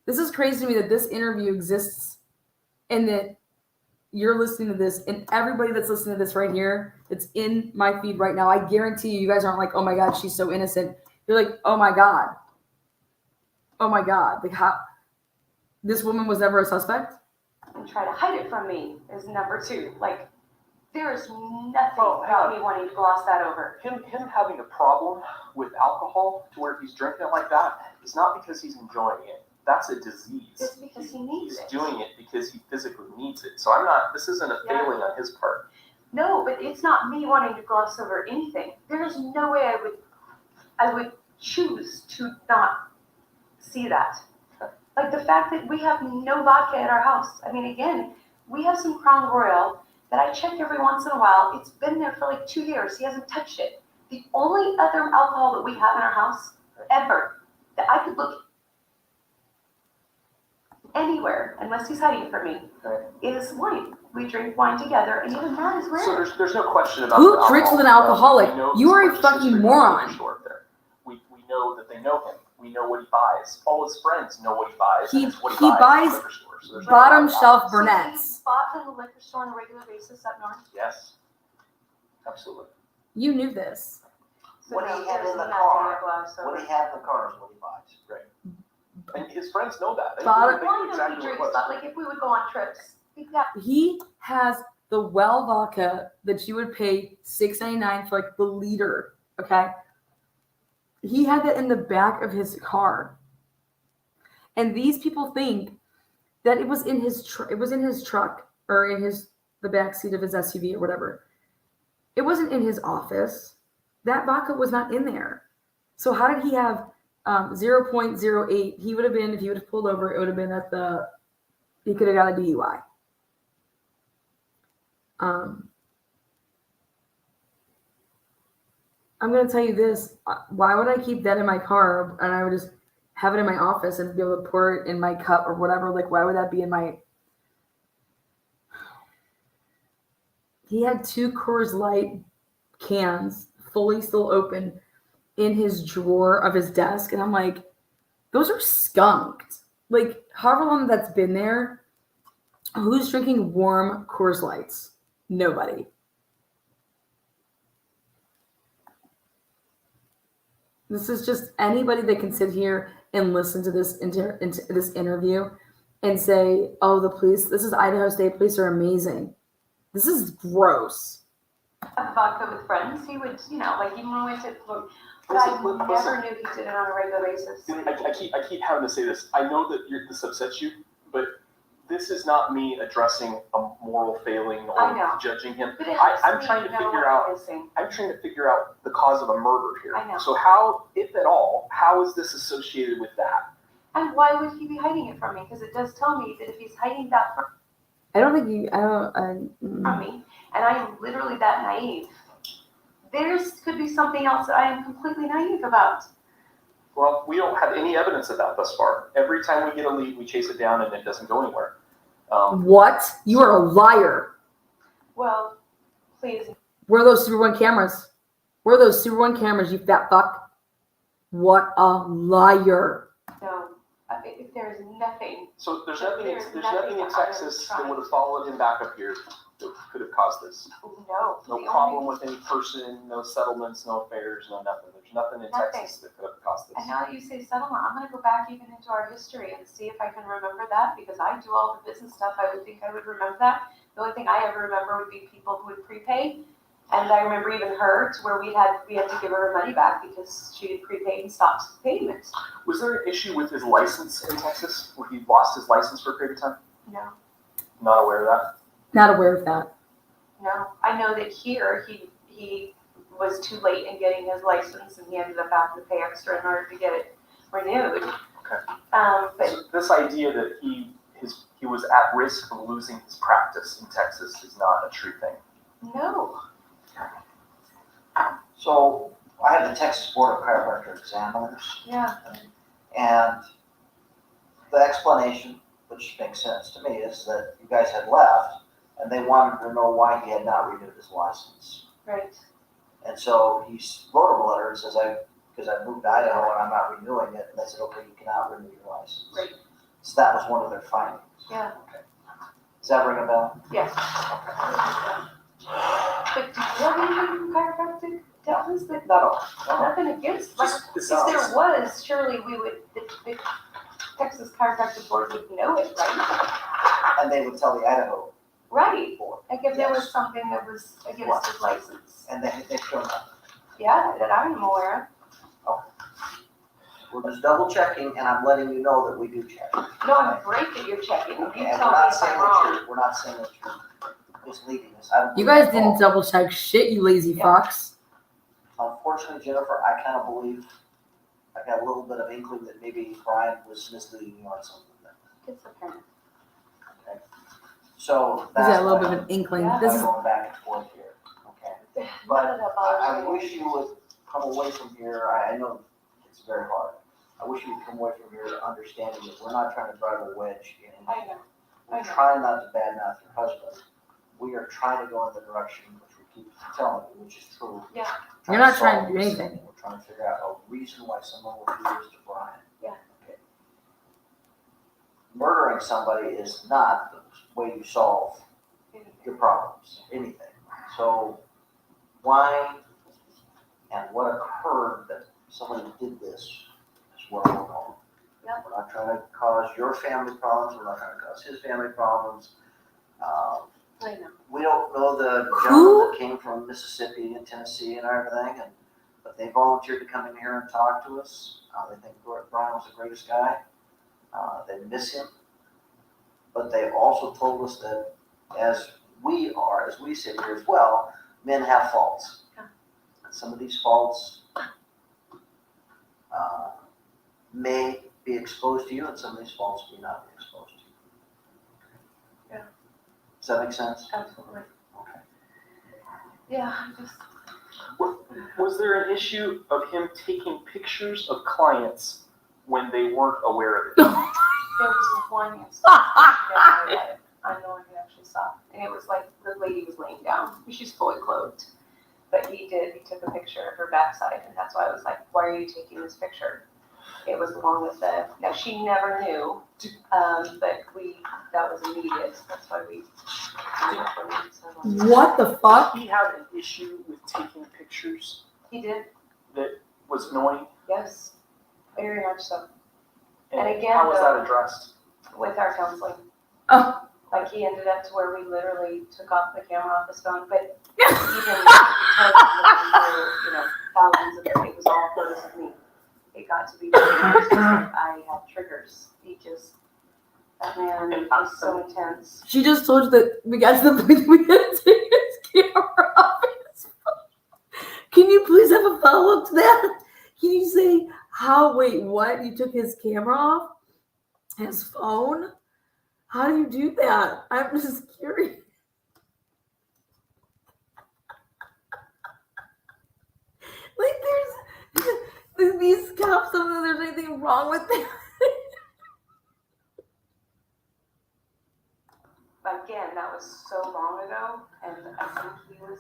This is crazy to me that this interview exists and that you're listening to this, and everybody that's listening to this right here, it's in my feed right now. I guarantee you guys aren't like, oh my God, she's so innocent. You're like, oh my God, Oh my God. Like how this woman was never a suspect? And try to hide it from me is number two. Like, there is nothing Well, about me wanting to gloss that over. Him having a problem with alcohol to where he's drinking it like that is not because he's enjoying it. That's a disease. It's because he needs He's it. doing it because he physically needs it. So this isn't a failing on his part. No, but it's not me wanting to gloss over anything. There is no way I would choose to not see that. Like the fact that we have no vodka at our house. I mean, again, we have some Crown Royal that I check every once in a while. It's been there for like 2 years. He hasn't touched it. The only other alcohol that we have in our house ever that I could look anywhere, unless he's hiding it from me, is wine. We drink wine together, and even that is rare. So there's no question about Who the drinks with an alcohol. alcoholic? We know You are a his fucking history moron. from the store there. We know that they know him. We know what he buys. All his friends know what he buys. He- and it's what he buys at the liquor store. So there's no Bottom doubt shelf about it. So brunettes. he bought from the liquor store on a regular basis up north. Yes. Absolutely. You knew this. So What do no, you have there's in the nothing car? I gloss over. What he had in the car is what he buys. And his friends know that. They Bottom- knew Well, I know exactly he what it drinks, was. but like if we would go on trips, He has the well vodka that you would pay $6.99 for like the liter. Okay. He had that in the back of his car. And these people think that it was in his truck or in the back seat of his SUV or whatever. It wasn't in his office. That vodka was not in there. So how did he have 0.08? He would have been, if he would have pulled over, it would have been he could have got a DUI. I'm going to tell you this. Why would I keep that in my car and I would just have it in my office and be able to pour it in my cup or whatever? Like, why would that be in my... He had 2 Coors Light cans fully still open in his drawer of his desk. And I'm like, those are skunked. Like, however long that's been there, who's drinking warm Coors Lights? Nobody. This is just anybody that can sit here and listen to this this interview and say, oh, the police, this is Idaho State Police are amazing. This is gross. have vodka with friends, he would, like even when we went to, but I never knew he did it on a regular basis. I keep having to say this. I know that this upsets you, but this is not me addressing a moral failing I know. or judging him. But it I'm helps me trying to know figure what out. I'm missing. I'm trying to figure out the cause of a murder here. I know. So how, if at all, how is this associated with that? And why would he be hiding it from me? Because it does tell me that if he's hiding that from me, and I am literally that naive, there could be something else that I am completely naive about. Well, we don't have any evidence of that thus far. Every time we get a lead, we chase it down and it doesn't go anywhere. What? You are a liar. Well, please. Where are those Super 1 cameras? Where are those Super 1 cameras, you fat fuck? What a liar. No, if there's nothing. So there's nothing in that Texas I that would have followed him back up here that could have caused this. No. No problem with any person, no settlements, no affairs, no nothing. There's nothing in Nothing. Texas that could have caused this. And now that you say settlement, I'm going to go back even into our history and see if I can remember that, because I do all the business stuff. I would think I would remember that. The only thing I ever remember would be people who would prepay. And I remember even her, to where we had to give her money back because she had prepaid and stopped payment. Was there an issue with his license in Texas where he lost his license for a period of time? No, Not aware of that. Not aware of that. no. I know that here he was too late in getting his license, and he ended up having to pay extra in order to get it renewed. Okay. But So this idea that he was at risk of losing his practice in Texas is not a true thing. no. So I have the Texas Board of Chiropractor Examiners, Yeah. and the explanation, which makes sense to me, is that you guys had left, and they wanted to know why he had not renewed his license. Right. And so he wrote him a letter and says, because I moved to Idaho and I'm not renewing it, and they said, okay, you cannot renew your license. Right. So that was one of their findings. Yeah. Does that ring a bell? Yes. But do you have anything from chiropractic? Tell us that No. nothing against. Like, Just, if there was, surely we would. The Texas Chiropractic Board would know it, right? And they would tell the Idaho Right. board. Like if there was Yes. something that was against his license. And they've shown up. Yeah, that I am aware We're just double checking, and I'm letting you know that we do check. of. No, it's great that you're checking. You Okay, and tell me if I'm wrong. we're not saying that you're misleading us. I don't You believe guys at didn't all. double check shit, you lazy Yeah. fucks. Unfortunately, Jennifer, I kind of believe, I got a little bit of inkling that maybe Brian was misleading you on something. It's apparent. Okay. So He's that's got a little why bit of an inkling. Yeah. This I'm is going back and forth here. Okay. None of that bothers I me. wish you would come away from here, I know it's very hard. I wish you would come away from here understanding that we're not trying to drive a wedge in. I know. We're trying not to badmouth your husband. We are trying to go in the direction which we keep telling you, which is true. Yeah. You're not solve trying to do this anything. thing. We're trying to figure out a reason why someone would do this to Brian. Yeah. Okay. Murdering somebody is not the way you solve your problems, anything. So why and what occurred that somebody did this is what I don't know. Yeah. We're not trying to cause your family problems, we're not trying to cause his family problems. I know. We don't know the gentleman that came from Mississippi and Tennessee and everything, but they volunteered to come in here and talk to us. They think Brian was the greatest guy. They miss him. But they also told us that as we sit here as well, men have faults. Yeah. And some of these faults may be exposed to you, and some of these faults may not be exposed to you. Yeah. Does that make sense? Absolutely. Okay. Yeah, I just. Was there an issue of him taking pictures of clients when they weren't aware of it? There was one instance. I'm the one who actually saw. And it was like the lady was laying down. She's fully clothed. But he took a picture of her backside, and that's why I was like, why are you taking this picture? It was along with now she never knew, but that was immediate. That's why we. what the fuck? He had an issue with taking pictures He did, that was annoying. yes, very much so. And again, how was that though- addressed? With our counseling. Oh. Like he ended up to where we literally took off the camera off his phone, but even because thousands of it was all photos of me. It got to be I had triggers. That man was so intense. She just told you that we got to the point that we had to take his camera off his phone. Can you please have a follow-up to that? Can you say wait, what? You took his camera off? His phone? How do you do that? I'm just curious. Like there's these cops don't know there's anything wrong with them. But again, that was so long ago, and I think he was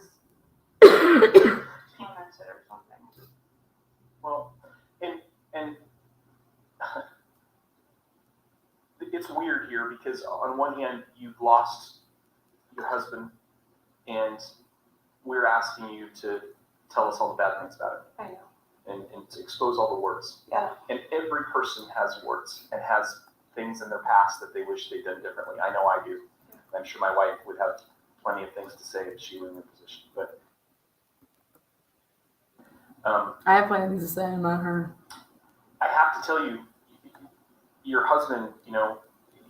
tormented or something. Well, and it's weird here because on one hand you've lost your husband, and we're asking you to tell us all the bad things about it. I know. And to expose all the warts. Yeah. And every person has warts and has things in their past that they wish they'd done differently. I know I do. I'm sure my wife would have plenty of things to say if she were in their position. But I have plenty of things to say, I'm not her. I have to tell you, your husband,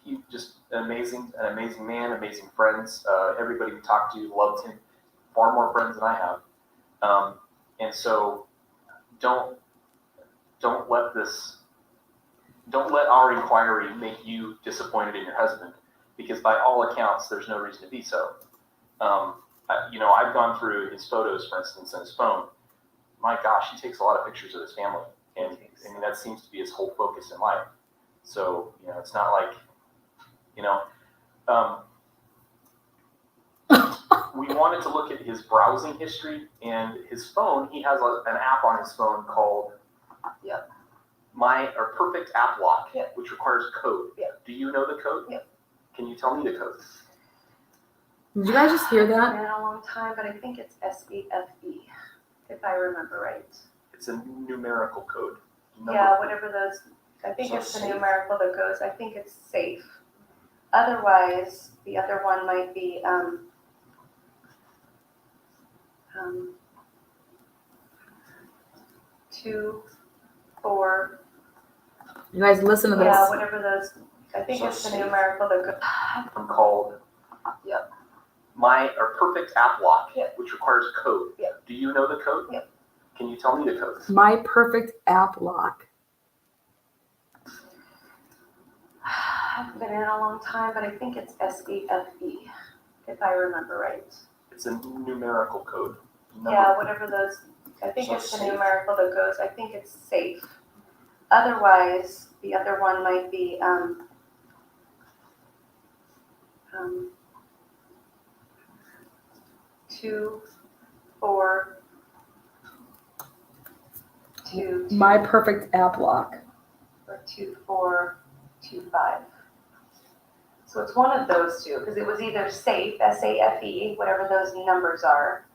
he just an amazing man, amazing friends. Everybody we talked to loved him, far more friends than I have. And so don't let our inquiry make you disappointed in your husband, because by all accounts, there's no reason to be so. I've gone through his photos, for instance, on his phone. My gosh, he takes a lot of pictures of his family, and I mean, that seems to be his whole focus in life. So, it's not like, we wanted to look at his browsing history and his phone. He has an app on his phone called Perfect App Lock, which requires code. Yep. Do you know the code? Yep. Can you tell me the code? Did you guys just hear It's that? been a long time, but I think it's SEFE, if I remember right. It's a numerical code. Yeah, whatever those I think So it's the safe. numerical that goes, I think it's safe. Otherwise, the other one might be, 2, 4, You guys listen to this. yeah, whatever those, I think So it's the safe. numerical that goes. One called Yep. Perfect App Lock, Yep. which requires a code. Yep. Do you know the code? Yep. Can you tell me the code? My perfect app lock. I haven't been in a long time, but I think it's SAFE, if I remember right. It's a numerical code. Yeah, whatever those, I think So it's the safe. numerical that goes, I think it's safe. Otherwise, the other one might be, 2, 4, 2, My perfect app lock. or 2, 4, 2, 5. So it's one of those two, because it was either SAFE, SAFE, whatever those numbers are,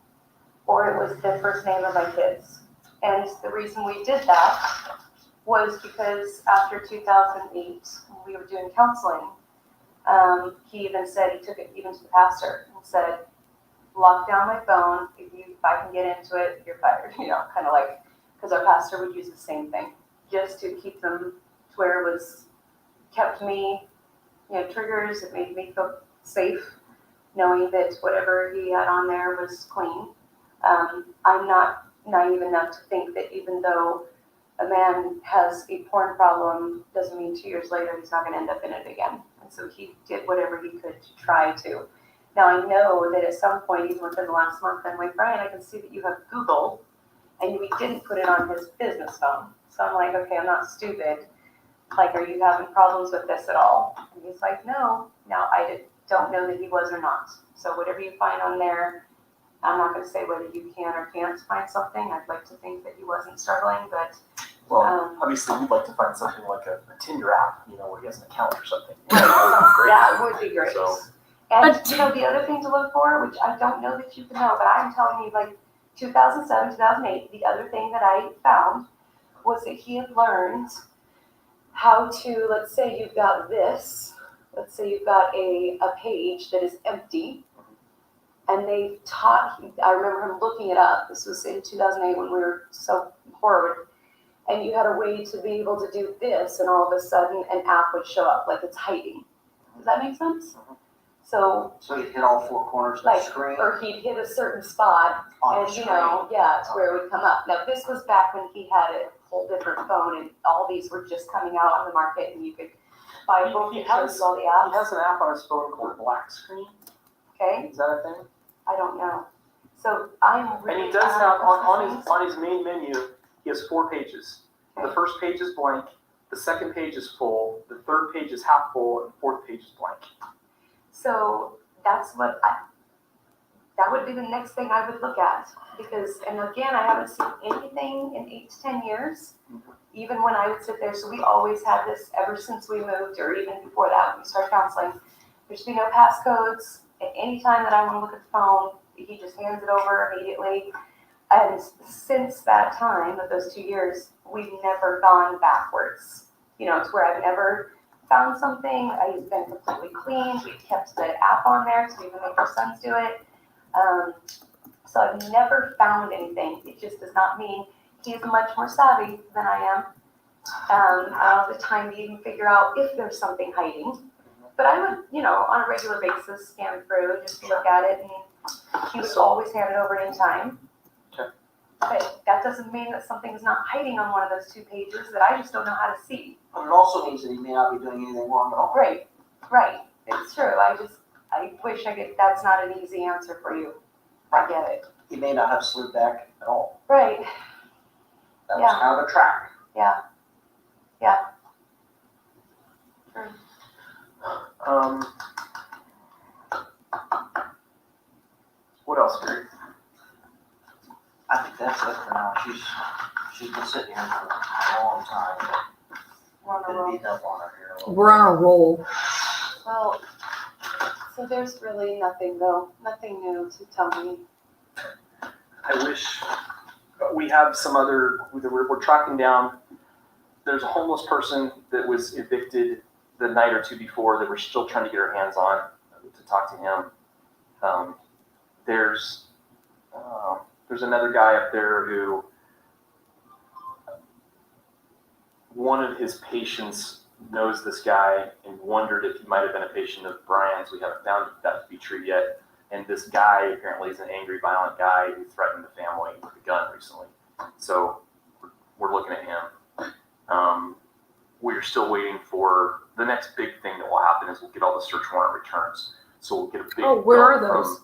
or it was the first name of my kids. And the reason we did that was because after 2008, when we were doing counseling, he even said, he took it even to the pastor and said, lock down my phone. If I can get into it, you're fired. You know, kind of like, because our pastor would use the same thing just to keep them to where it was, kept me, you know, triggers. It made me feel safe knowing that whatever he had on there was clean. I'm not naive enough to think that even though a man has a porn problem, doesn't mean 2 years later he's not going to end up in it again. And so he did whatever he could to try to. Now I know that at some point, even within the last month, I'm like, Brian, I can see that you have Google, and we didn't put it on his business phone. So I'm like, okay, I'm not stupid. Like, are you having problems with this at all? And he's like, no. Now I don't know that he was or not. So whatever you find on there, I'm not going to say whether you can or can't find something. I'd like to think that he wasn't struggling, but Well, obviously, we'd like to find something like a Tinder app, you know, where he has an account or something. That would be great. that would be great. So, And you know, the other thing to look for, which I don't know that you can know, but I'm telling you, like 2007, 2008, the other thing that I found was that he had learned how to, let's say you've got this, let's say you've got a page that is empty, and they taught, I remember him looking it up, this was in 2008 when we were so horrid, and you had a way to be able to do this, and all of a sudden an app would show up, like it's hiding. Does that make sense? So So you hit all 4 corners of the like, screen or he'd hit a certain spot, on the and screen. you know, yeah, it's where it would come up. Now, this was back when he had a whole different phone, and all these were just coming out on the market, and you could buy He- both he and show has- you all the he apps. has an app on his phone called Black Screen. Okay, Is that a thing? I don't know. So I'm really. And he does have on his main menu, he has 4 pages. The Okay. first page is blank, the second page is full, the third page is half full, and the fourth page is blank. So that's what that would be the next thing I would look at, because, and again, I haven't seen anything in 8 to 10 years, even when I would sit there. So we always had this ever since we moved, or even before that, when we started counseling. There should be no passcodes. At any time that I want to look at the phone, he just hands it over immediately. And since that time, of those 2 years, we've never gone backwards. You know, it's where I've never found something. He's been completely clean. We've kept the app on there, so we even make our sons do it. So I've never found anything. It just does not mean he's much more savvy than I am. I don't have the time to even figure out if there's something hiding. But I would, you know, on a regular basis, scan through, just look at it, and he would always hand it over at any time. Okay. But that doesn't mean that something's not hiding on one of those 2 pages that I just don't know how to see. But it also means that he may not be doing anything wrong at all. Right, it's true. I wish I could, that's not an easy answer for you. I get it. He may not have slid back at all. Right, That was Yeah. kind of a track. yeah. True. What else, Gary? I think that's it for now. She's been sitting here for a long time. We're on a Been roll. beating up on her here a little. We're on a roll. Well, so there's really nothing though, nothing new to tell me. I wish we have some other, we're tracking down There's a homeless person that was evicted the night or two before that we're still trying to get our hands on to talk to him. There's another guy up there who one of his patients knows this guy and wondered if he might have been a patient of Brian's. We haven't found that to be true yet. And this guy apparently is an angry, violent guy who threatened the family with a gun recently. So we're looking at him. We're still waiting for the next big thing that will happen is we'll get all the search warrant returns. So we'll get a big Oh, where are bill those?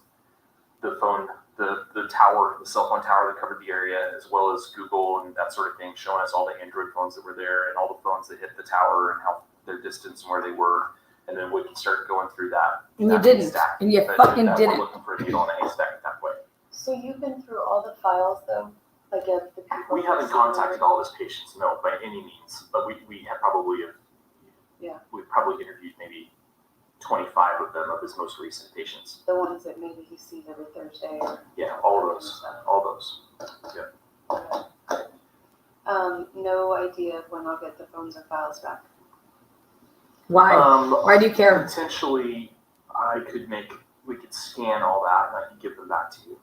from the phone, the tower, the cell phone tower that covered the area, as well as Google and that sort of thing, showing us all the Android phones that were there and all the phones that hit the tower and how their distance and where they were. And then we can start going through that. And you didn't. And you fucking didn't. We're looking for a needle in a haystack at that point. So you've been through all the files though? Like of the people? We haven't contacted all his patients, no, by any means. But we have probably we've probably interviewed maybe 25 of them, of his most recent patients. The ones that maybe he sees every Thursday or? Yeah, all those. Yeah. No idea when I'll get the phones and files back. Why? Why do you care? Potentially, we could scan all that and I could give them back to you.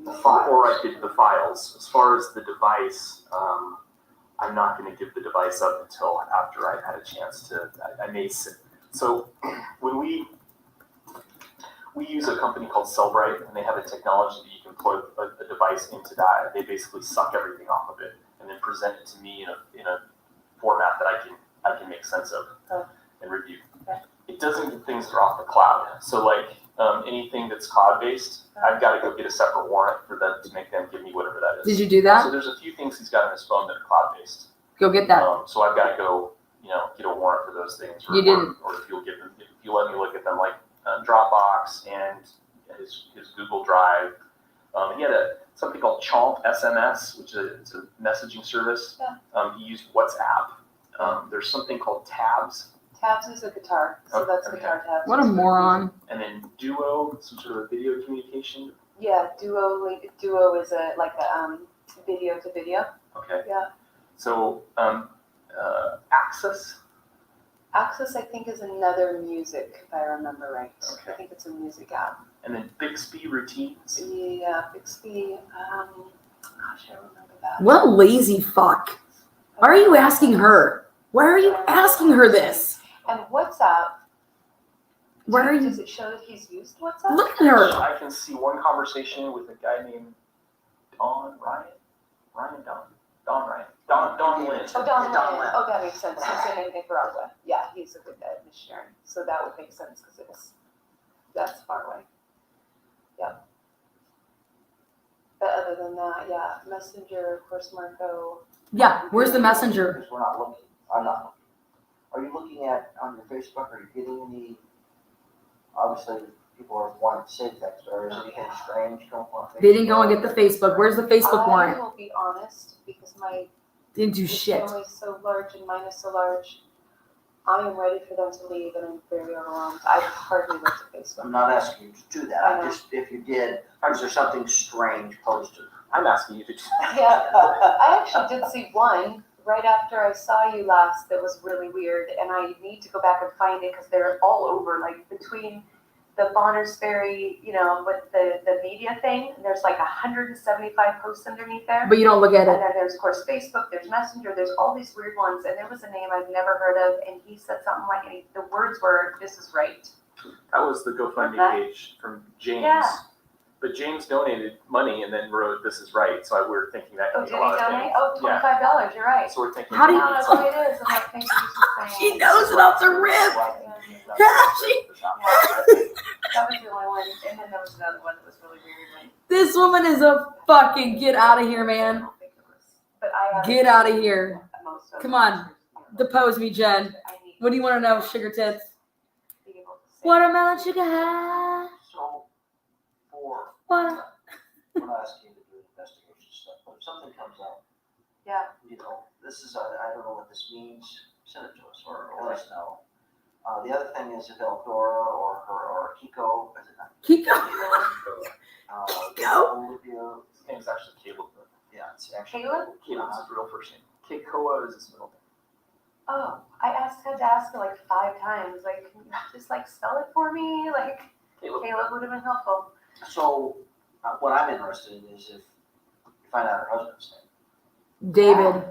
The files. Or I could, the files. As far as the device, I'm not going to give the device up until after I've had a chance to, I may sit. So when we use a company called Cellbrite, and they have a technology that you can plug a device into that, and they basically suck everything off of it and then present it to me in a format that I can make sense of and review. Okay. It doesn't get things that are off the cloud. So like anything that's cloud-based, I've got to go get a separate warrant for them to make them give me whatever that is. Did you do that? So there's a few things he's got on his phone that are cloud-based. Go get that. So I've got to go, get a warrant for those things. You didn't. Or if you let me look at them, like Dropbox and his Google Drive. He had something called Chomp SMS, which is a messaging service. Yeah. He used WhatsApp. There's something called Tabs. Tabs is a guitar, so that's guitar tabs. What a moron. And then Duo, some sort of video communication. Yeah, Duo is a video to video. Okay. Yeah. So Access. Access, I think, is another music, if I remember right. Okay. I think it's a music app. And then Bixby Routines. Yeah, Bixby. Gosh, I remember that. What a lazy fuck. Why are you asking her? Why are you asking her this? And WhatsApp. Why are you? Does it show that he's used WhatsApp? Look at her. I can see one conversation with a guy named Don Lynn. Oh, Don Lynn. Oh, that makes sense. He's in Nicaragua. Yeah, he's a good missionary. So that would make sense because that's far away. Yeah. But other than that, yeah, Messenger, of course, Marco. Yeah, where's the messenger? Because we're not looking. I'm not looking. Are you looking at on your Facebook? Are you getting any? Obviously, people are wanting to save text. Or is anything strange going on? They didn't go and get the Facebook. Where's the Facebook I warrant? will be honest because my Didn't do shit. family is so large and mine is so large. I am ready for them to leave and I'm very overwhelmed. I hardly look at Facebook. I'm not asking you to do that. I I'm know. just if you did, is there something strange posted? I'm asking you to do that. Yeah, I actually did see one right after I saw you last that was really weird, and I need to go back and find it because they're all over, like between the Bonners Ferry, with the media thing, and there's like 175 posts underneath there. But you don't look at And it. then there's, of course, Facebook, there's Messenger, there's all these weird ones, and there was a name I've never heard of, and he said something like, the words were, "This is right." That was the GoFundMe Okay. page from James. Yeah. But James donated money and then wrote, "This is right." So we were thinking that Oh, could did be he a lot of donate? things. Oh, $25, you're right. So we're thinking. How do you- No, that's what it is. I'm like, thank you for saying. She knows it off the rip. That was the only one, and then there was another one that was really weird. This woman is a fucking get out of here, I man. don't think it was, but I have Get out of here. most of Come them. on. Depose me, Jen. I need What do you want to know, sugar tits? to be able to say- Watermelon sugar high. So for Water. we're not asking you to do investigation stuff, but if something comes up, Yeah. this is I don't know what this means. Send it to us or let us know. The other thing is if Eldora or Kiko, is it not? Kiko. Kiko? Olivia, His name is actually Caleb. yeah, it's actually Caleb? Caleb's his real first name. Keikoa is his middle name. Oh, had to ask her like 5 times. Like, can you just like spell it for me? Like, Caleb would have been helpful. So, what I'm interested in is if you find out her husband's name.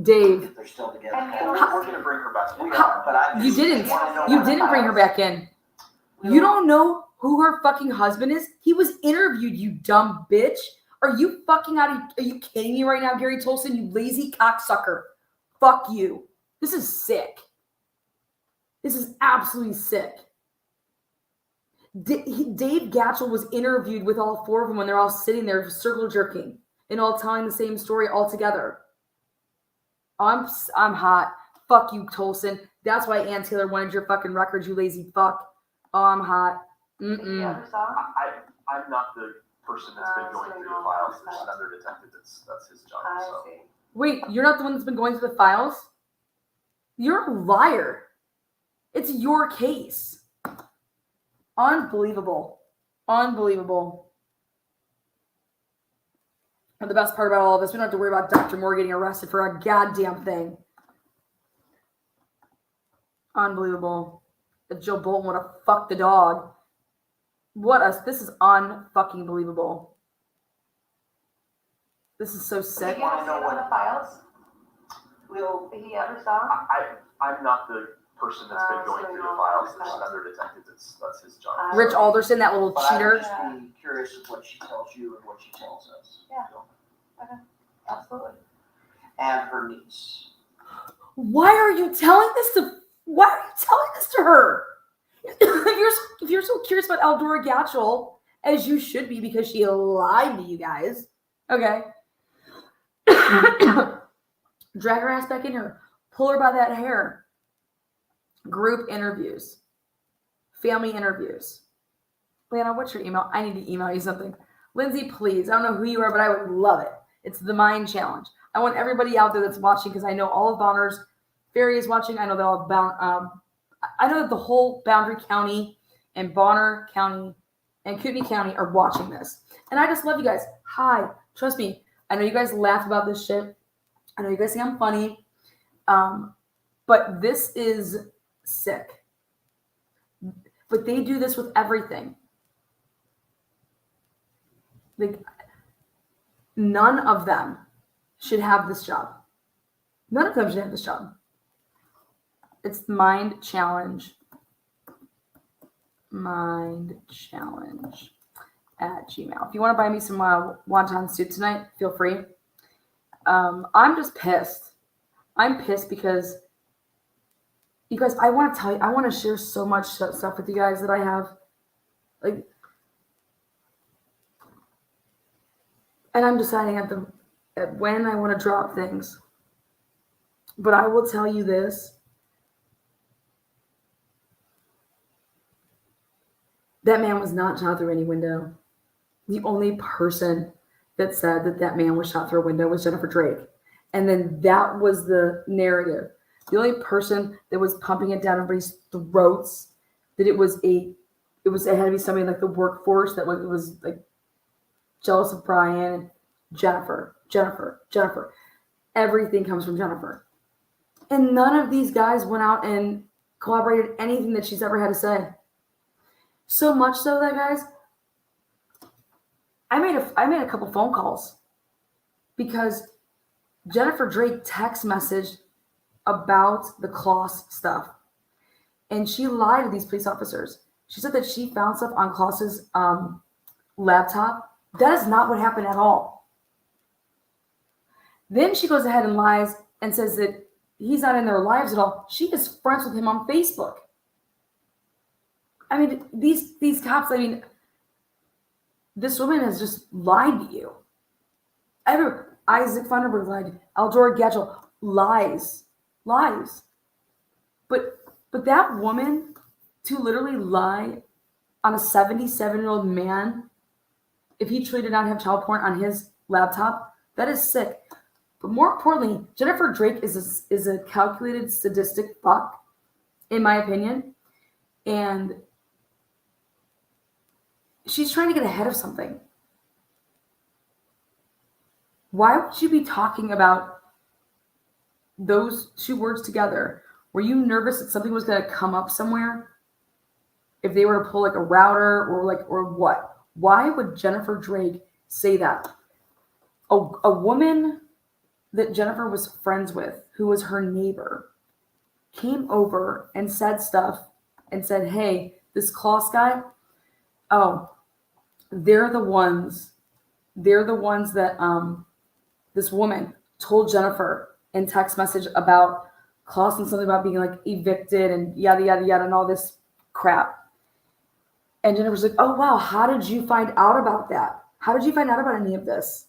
Dave. If they're still together. And We're going to bring her back. We are, but I You didn't. wanna know You what didn't bring her back in. You don't know who her fucking husband is? He was interviewed, you dumb bitch. Are you fucking are you kidding me right now, Gary Tolson, you lazy cocksucker? Fuck you. This is sick. This is absolutely sick. Dave Gatchell was interviewed with all 4 of them when they're all sitting there circle jerking and all telling the same story all together. I'm hot. Fuck you, Tolson. That's why Ann Taylor wanted your fucking records, you lazy fuck. Oh, I'm hot. You ever saw? I'm not the person that's been going through the files. There's another detective that's his job. So. See. Wait, you're not the one that's been going through the files? You're a liar. It's your case. Unbelievable. Unbelievable. And the best part about all of this, we don't have to worry about Dr. Moore getting arrested for a goddamn thing. Unbelievable. If Joe Bolton would have fucked the dog. This is unfucking believable. This is so sick. Did you ever see it on the files? Did he ever saw? I'm not the person that's been going through the files. There's another detective that's his job. Rich Alderson, that little But cheater. I would just be curious of what she tells you and what she tells us. Yeah. Okay. Absolutely. And her niece. Why are you telling this to her? if you're so curious about Eldora Gatchell, as you should be because she lied to you guys, okay? Drag her ass back in here. Pull her by that hair. Group interviews. Family interviews. Lana, what's your email? I need to email you something. Lindsay, please. I don't know who you are, but I would love it. It's the Mind Challenge. I want everybody out there that's watching because I know all of Bonner's Ferry is watching. I know that all I know that the whole Boundary County and Bonner County and Kootenai County are watching this. And I just love you guys. Hi. Trust me. I know you guys laugh about this shit. I know you guys think I'm funny. But this is sick. But they do this with everything. Like, none of them should have this job. None of them should have this job. It's Mind Challenge. Mind Challenge at Gmail. If you want to buy me some wonton soup tonight, feel free. I'm just pissed. I'm pissed because you guys, I want to tell you, I want to share so much stuff with you guys that I have. Like, and I'm deciding at when I want to drop things. But I will tell you this. That man was not shot through any window. The only person that said that man was shot through a window was Jennifer Drake. And then that was the narrative. The only person that was pumping it down everybody's throats, that it had to be somebody like the workforce that was like jealous of Brian, Jennifer. Everything comes from Jennifer. And none of these guys went out and corroborated anything that she's ever had to say. So much so that, guys, I made a couple phone calls because Jennifer Drake text messaged about the Klaus stuff. And she lied to these police officers. She said that she found stuff on Klaus's laptop. That is not what happened at all. Then she goes ahead and lies and says that he's not in their lives at all. She is friends with him on Facebook. I mean, these cops, I mean, this woman has just lied to you. Isaac Funderburg lied. Eldora Gatchell lies. But that woman, to literally lie on a 77-year-old man, if he truly did not have child porn on his laptop, that is sick. But more importantly, Jennifer Drake is a calculated, sadistic fuck, in my opinion. And she's trying to get ahead of something. Why would you be talking about those two words together Were you nervous that something was going to come up somewhere? If they were to pull like a router or what? Why would Jennifer Drake say that? A woman that Jennifer was friends with, who was her neighbor, came over and said stuff and said, hey, this Klaus guy, oh, they're the ones that this woman told Jennifer in text message about Klaus and something about being like evicted and yada yada yada and all this crap. And Jennifer's like, oh wow, how did you find out about that? How did you find out about any of this?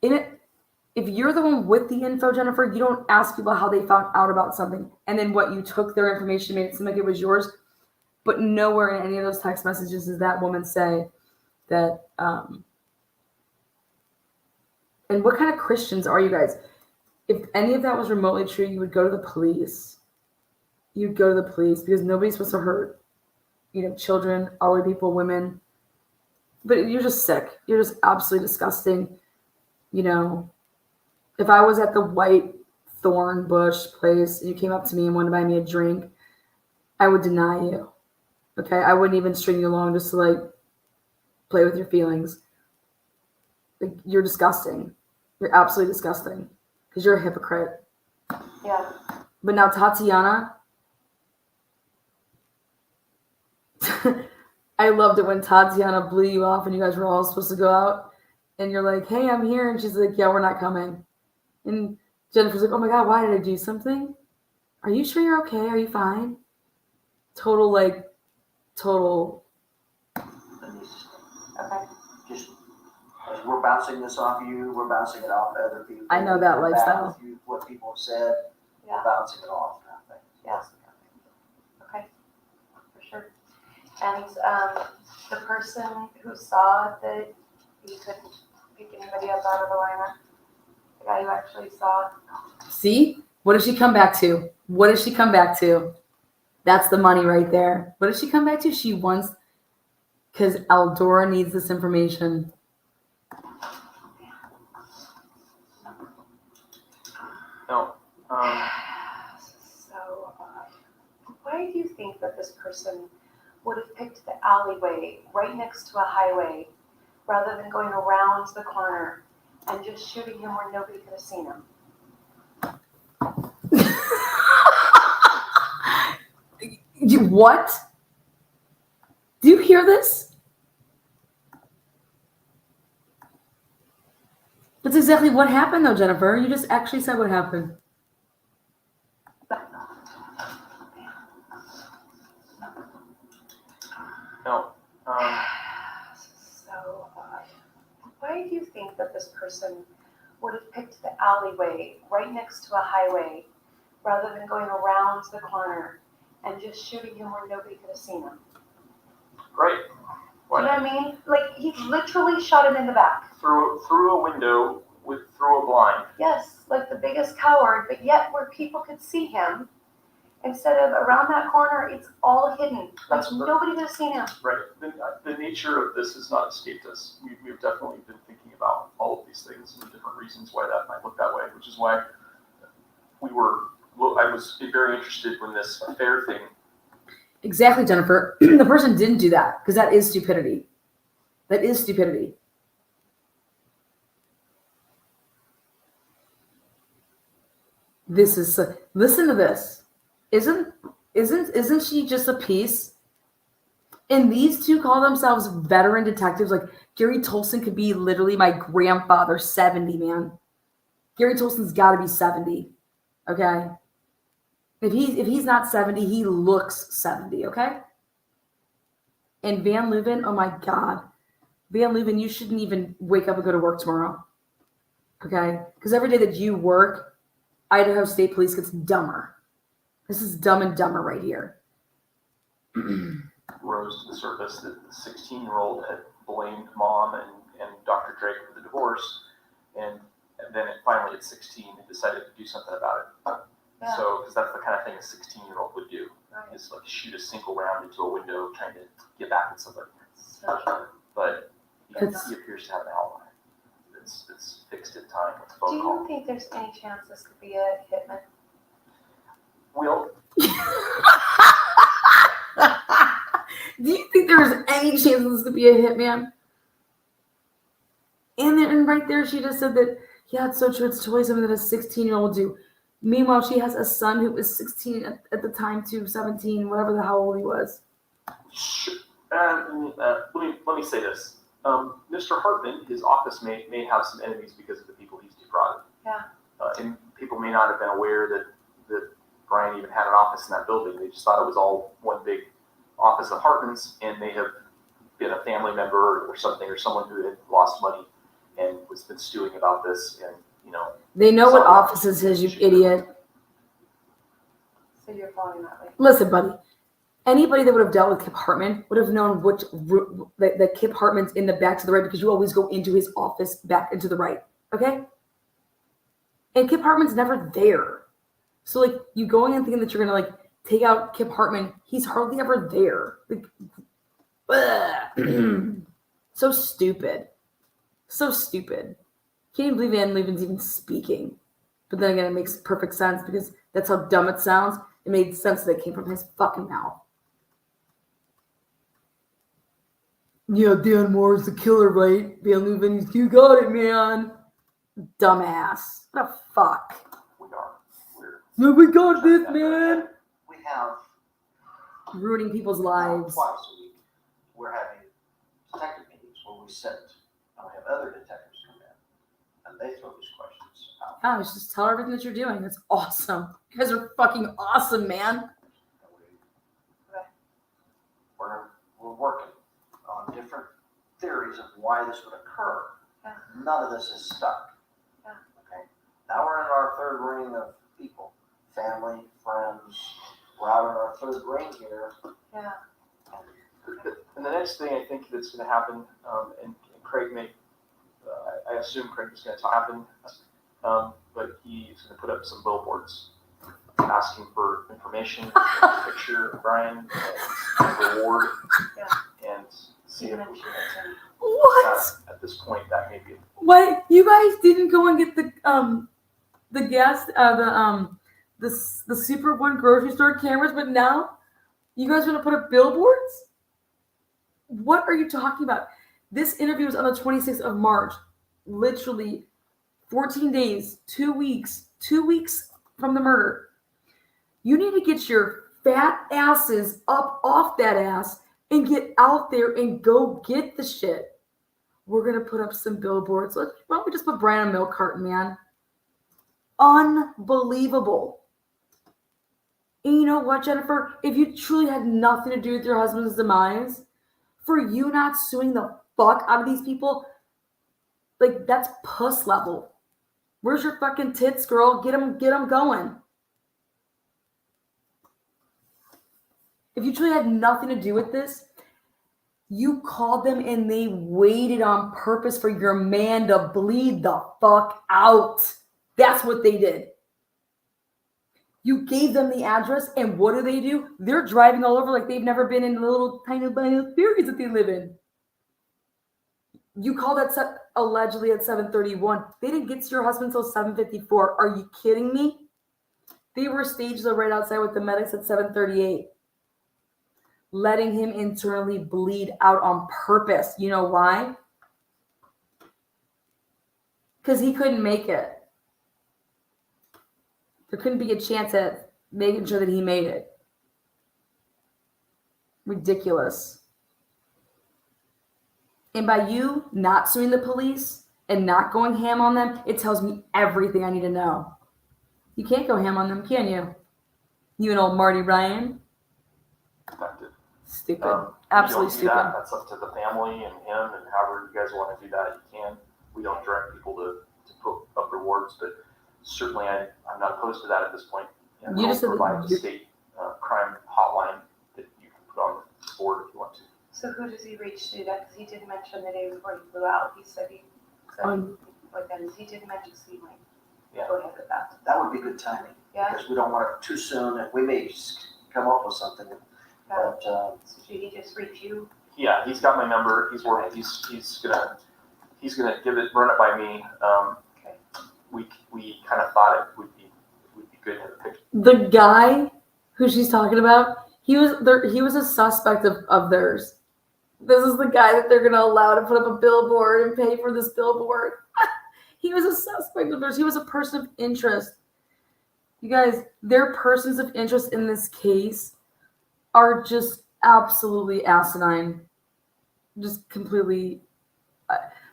If you're the one with the info, Jennifer, you don't ask people how they found out about something. And then what, you took their information, made it seem like it was yours. But nowhere in any of those text messages does that woman say that, and what kind of Christians are you guys? If any of that was remotely true, you would go to the police. You'd go to the police because nobody's supposed to hurt, children, elderly people, women. But you're just sick. You're just absolutely disgusting. If I was at the white thorn bush place and you came up to me and wanted to buy me a drink, I would deny you. Okay? I wouldn't even string you along just to play with your feelings. You're disgusting. You're absolutely disgusting because you're a hypocrite. Yeah. But now Tatiana, I loved it when Tatiana blew you off and you guys were all supposed to go out and you're like, hey, I'm here. And she's like, yeah, we're not coming. And Jennifer's like, oh my God, why did I do something? Are you sure you're okay? Are you fine? Total. Okay. Just as we're bouncing this off you, we're bouncing it off other people. I know that We're back lifestyle. with you, what people have said, Yeah. bouncing it off. I think. Yeah. Okay. For sure. And the person who saw that you couldn't pick anybody up out of the lineup, the guy who actually saw. See? What does she come back to? What does she come back to? That's the money right there. What does she come back to? She wants, because Eldora needs this information. No. So, why do you think that this person would have picked the alleyway right next to a highway rather than going around the corner and just shooting him where nobody could have seen him? What? Do you hear this? That's exactly what happened, though, Jennifer. You just actually said what happened. No. So, why do you think that this person would have picked the alleyway right next to a highway rather than going around the corner and just shooting him where nobody could have seen him? Right. You know what I mean? Like, he literally shot him in the back. Through a window through a blind. Yes, like the biggest coward, but yet where people could see him, instead of around that corner, it's all hidden. Like, nobody could have seen him. Right. The nature of this has not escaped us. We've definitely been thinking about all of these things and the different reasons why that might look that way, which is why I was very interested when this affair thing. Exactly, Jennifer. The person didn't do that because that is stupidity. That is stupidity. This is listen to this. Isn't she just a piece? And these two call themselves veteran detectives. Like Gary Tolson could be literally my grandfather, 70, man. Gary Tolson's got to be 70. Okay. If he's not 70, he looks 70, okay? And Van Leuven, oh my God. Van Leuven, you shouldn't even wake up and go to work tomorrow. Okay? Because every day that you work, Idaho State Police gets dumber. This is Dumb and Dumber right here. Rose to the surface that the 16-year-old had blamed mom and Dr. Drake for the divorce, and then finally at 16 they decided to do something about it. Yeah. So, because that's the kind of thing a 16-year-old would do, Right. is like shoot a single round into a window trying to get back at somebody. So true. But he It's- appears to have an alibi. It's fixed in time with a phone Do call. you think there's any chance this could be a hitman? license to be a hitman. And right there, she just said that, yeah, it's so true. It's totally something that a 16-year-old do. Meanwhile, she has a son who was 16 at the time, too, 17, whatever the hell old he was. Let me say this. Mr. Hartman, his office may have some enemies because of the people he's defrauded. Yeah. And people may not have been aware that Brian even had an office in that building. They just thought it was all one big office of Hartman's, and may have been a family member or something, or someone who had lost money and was been stewing about this, and They know what office is his, you idiot. So you're falling that way. Listen, buddy. Anybody that would have dealt with Kip Hartman would have known which that Kip Hartman's in the back to the right, because you always go into his office back and to the right. Okay? And Kip Hartman's never there. So like you going and thinking that you're gonna like take out Kip Hartman, he's hardly ever there. Like, so stupid. So stupid. Can't even believe Ann Levin's even speaking. But then again, it makes perfect sense because that's how dumb it sounds. It made sense that it came from his fucking mouth. Yeah, Dan Moore's the killer, right? Dan Levin, you got it, man. Dumbass. What the fuck? No, we got this, man. We have Ruining people's lives. twice a week. We're having detective meetings where we sit and we have other detectives come in and they throw these questions out. Gosh, just tell her everything that you're doing. That's awesome. You guys are fucking awesome, man. We're working on different theories of why this would occur. Yeah. None of this is stuck. Yeah. Okay. Now we're in our third ring of people, family, friends. We're out in our third ring here. Yeah. And the next thing I think that's going to happen, and Craig may, I assume Craig is going to happen, but he's going to put up some billboards asking for information, picture of Brian, and reward, and see if we can. What? At this point, that may be. What? You guys didn't go and get the gas, the Super One grocery store cameras, but now you guys want to put up billboards? What are you talking about? This interview was on the 26th of March. Literally 14 days, 2 weeks from the murder. You need to get your fat asses up off that ass and get out there and go get the shit. We're going to put up some billboards. Why don't we just put Brian on a milk carton, man? Unbelievable. And you know what, Jennifer? If you truly had nothing to do with your husband's demise, for you not suing the fuck out of these people, like, that's puss level. Where's your fucking tits, girl? Get them going. If you truly had nothing to do with this, you called them and they waited on purpose for your man to bleed the fuck out. That's what they did. You gave them the address, and what do? They're driving all over like they've never been in the little tiny areas that they live in. You called allegedly at 7:31. They didn't get to your husband until 7:54. Are you kidding me? They were staged right outside with the medics at 7:38. Letting him internally bleed out on purpose. You know why? Because he couldn't make it. There couldn't be a chance at making sure that he made it. Ridiculous. And by you not suing the police and not going ham on them, it tells me everything I need to know. You can't go ham on them, can you? You and old Marty Ryan? Stupid. Absolutely stupid. That's up to the family and him, and however you guys want to do that, you can. We don't direct people to put up rewards, but certainly I'm not opposed to that at this point. And You just said provide that the state crime hotline that you can put on the board if you want to. So who does he reach to that? Because he did mention the day before he flew out. He said he did mention so he might go ahead with that. That would be good timing. Yeah. Because we don't want it too soon, and we may just come up with something. But So should he just reach you? Yeah, he's got my number. He's working. He's gonna run it by me. Okay. We kind of thought it would be good to have a picture. The guy who she's talking about, he was a suspect of theirs. This is the guy that they're going to allow to put up a billboard and pay for this billboard. He was a suspect of theirs. He was a person of interest. You guys, their persons of interest in this case are just absolutely asinine. Just completely.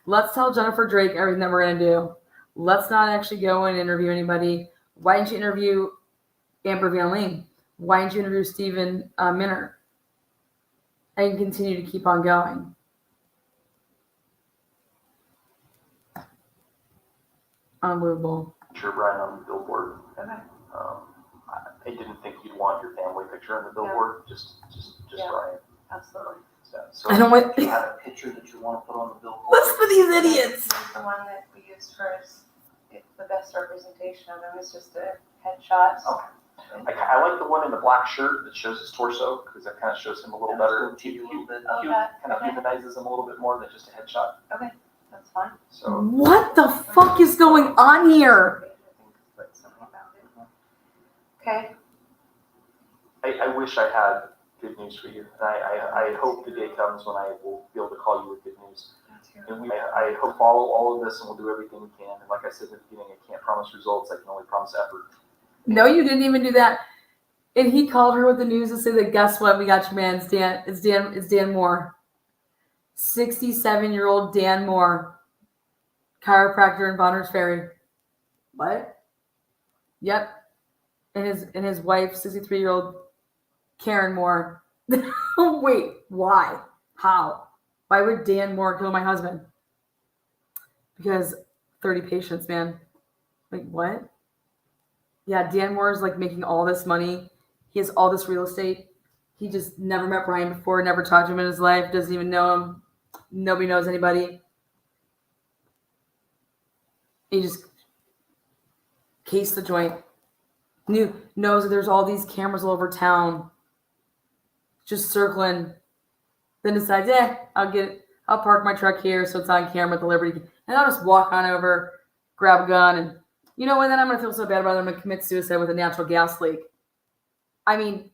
Let's tell Jennifer Drake everything that we're going to do. Let's not actually go and interview anybody. Why didn't you interview Amber Van Leen? Why didn't you interview Stephen Minner? And continue to keep on going. Unbelievable. Sure, Brian, on the billboard. Okay. I didn't think you'd want your family picture on the billboard. Just Yeah. Brian. Absolutely. So I don't want. Do you have a picture that you want to put on the billboard? Listen for these idiots. This is the one that we used first. It's the best representation of him. It's just a headshot. Okay. I like the one in the black shirt that shows his torso because that kind of shows him a little better. He a little bit. Okay. Kind of humanizes him a little bit more than just a headshot. Okay, that's fine. So What the fuck is going on here? Okay. I wish I had good news for you. And I hope the day comes when I will be able to call you with good news. And I hope follow all of this and we'll do everything we can. And like I said at the beginning, I can't promise results. I can only promise effort. No, you didn't even do that. And he called her with the news and said that guess what? We got your man. It's Dan Moore. 67-year-old Dan Moore, chiropractor in Bonner's Ferry. What? Yep. And his wife, 63-year-old Karen Moore. Wait, why? How? Why would Dan Moore kill my husband? Because 30 patients, man. Like, what? Yeah, Dan Moore is like making all this money. He has all this real estate. He just never met Brian before, never talked to him in his life, doesn't even know him. Nobody knows anybody. He just cased the joint. Knows that there's all these cameras all over town. Just circling. Then decides, I'll park my truck here so it's on camera at the Liberty. And I'll just walk on over, grab a gun, and you know what? Then I'm going to feel so bad about it. I'm going to commit suicide with a natural gas leak. I mean,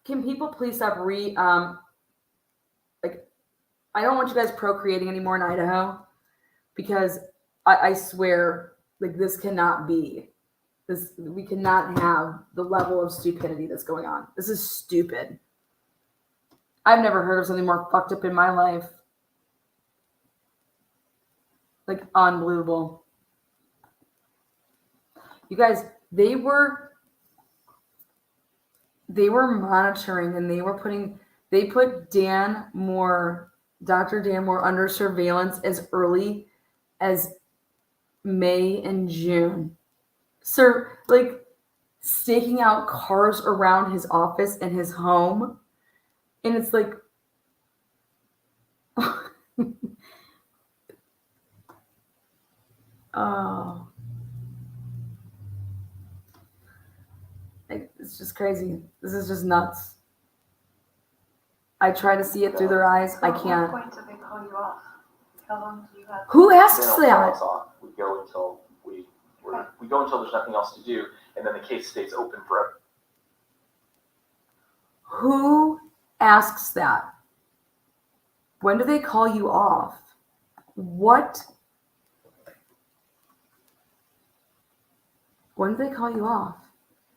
can people please stop I don't want you guys procreating anymore in Idaho because I swear, like, this cannot be. We cannot have the level of stupidity that's going on. This is stupid. I've never heard of something more fucked up in my life. Like, unbelievable. You guys, they were monitoring and they put Dan Moore, Dr. Dan Moore, under surveillance as early as May and June. So, like, staking out cars around his office and his home. And it's like, oh, it's just crazy. This is just nuts. I try to see it through their eyes. I can't. At what point do they call you off? How long do you have? Who They asks don't that? call us off. We go until we go until there's nothing else to do, and then the case stays open forever. Who asks that? When do they call you off? What? When do they call you off?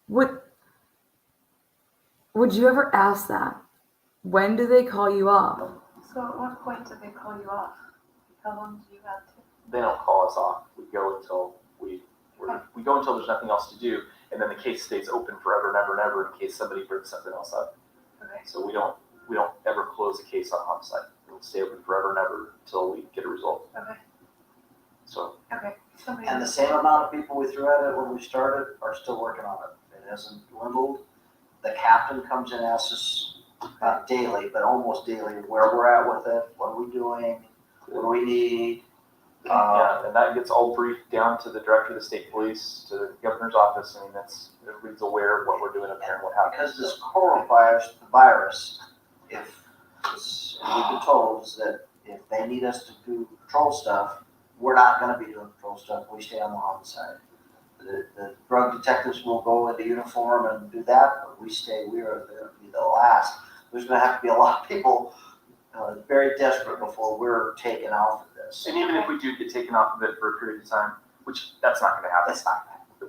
Would you ever ask that? When do they call you off? So at what point do they call you off? How long do you have to? They don't call us off. We go until we go until there's nothing else to do, and then the case stays open forever and ever and ever in case somebody brings something else up. Okay. So we don't ever close a case on homicide. It'll stay open forever and ever until we get a result. Okay. So Okay. And the same amount of people we threw at it when we started are still working on it. It hasn't dwindled. The captain comes in and asks us, not daily, but almost daily, where we're at with it, what are we doing, what do we need. yeah, and that gets all briefed down to the director of the state police, to the governor's office. I mean, everybody's aware of what we're doing up here and what happened. Because this coronavirus, if we've been told is that if they need us to do patrol stuff, we're not going to be doing patrol stuff. We stay on the homicide. The drug detectives will go into uniform and do that, but we are going to be the last. there's gonna have to be a lot of people very desperate before we're taken off of this. And even if we do get taken off of it for a period of time, which that's not going to happen. That's not gonna happen.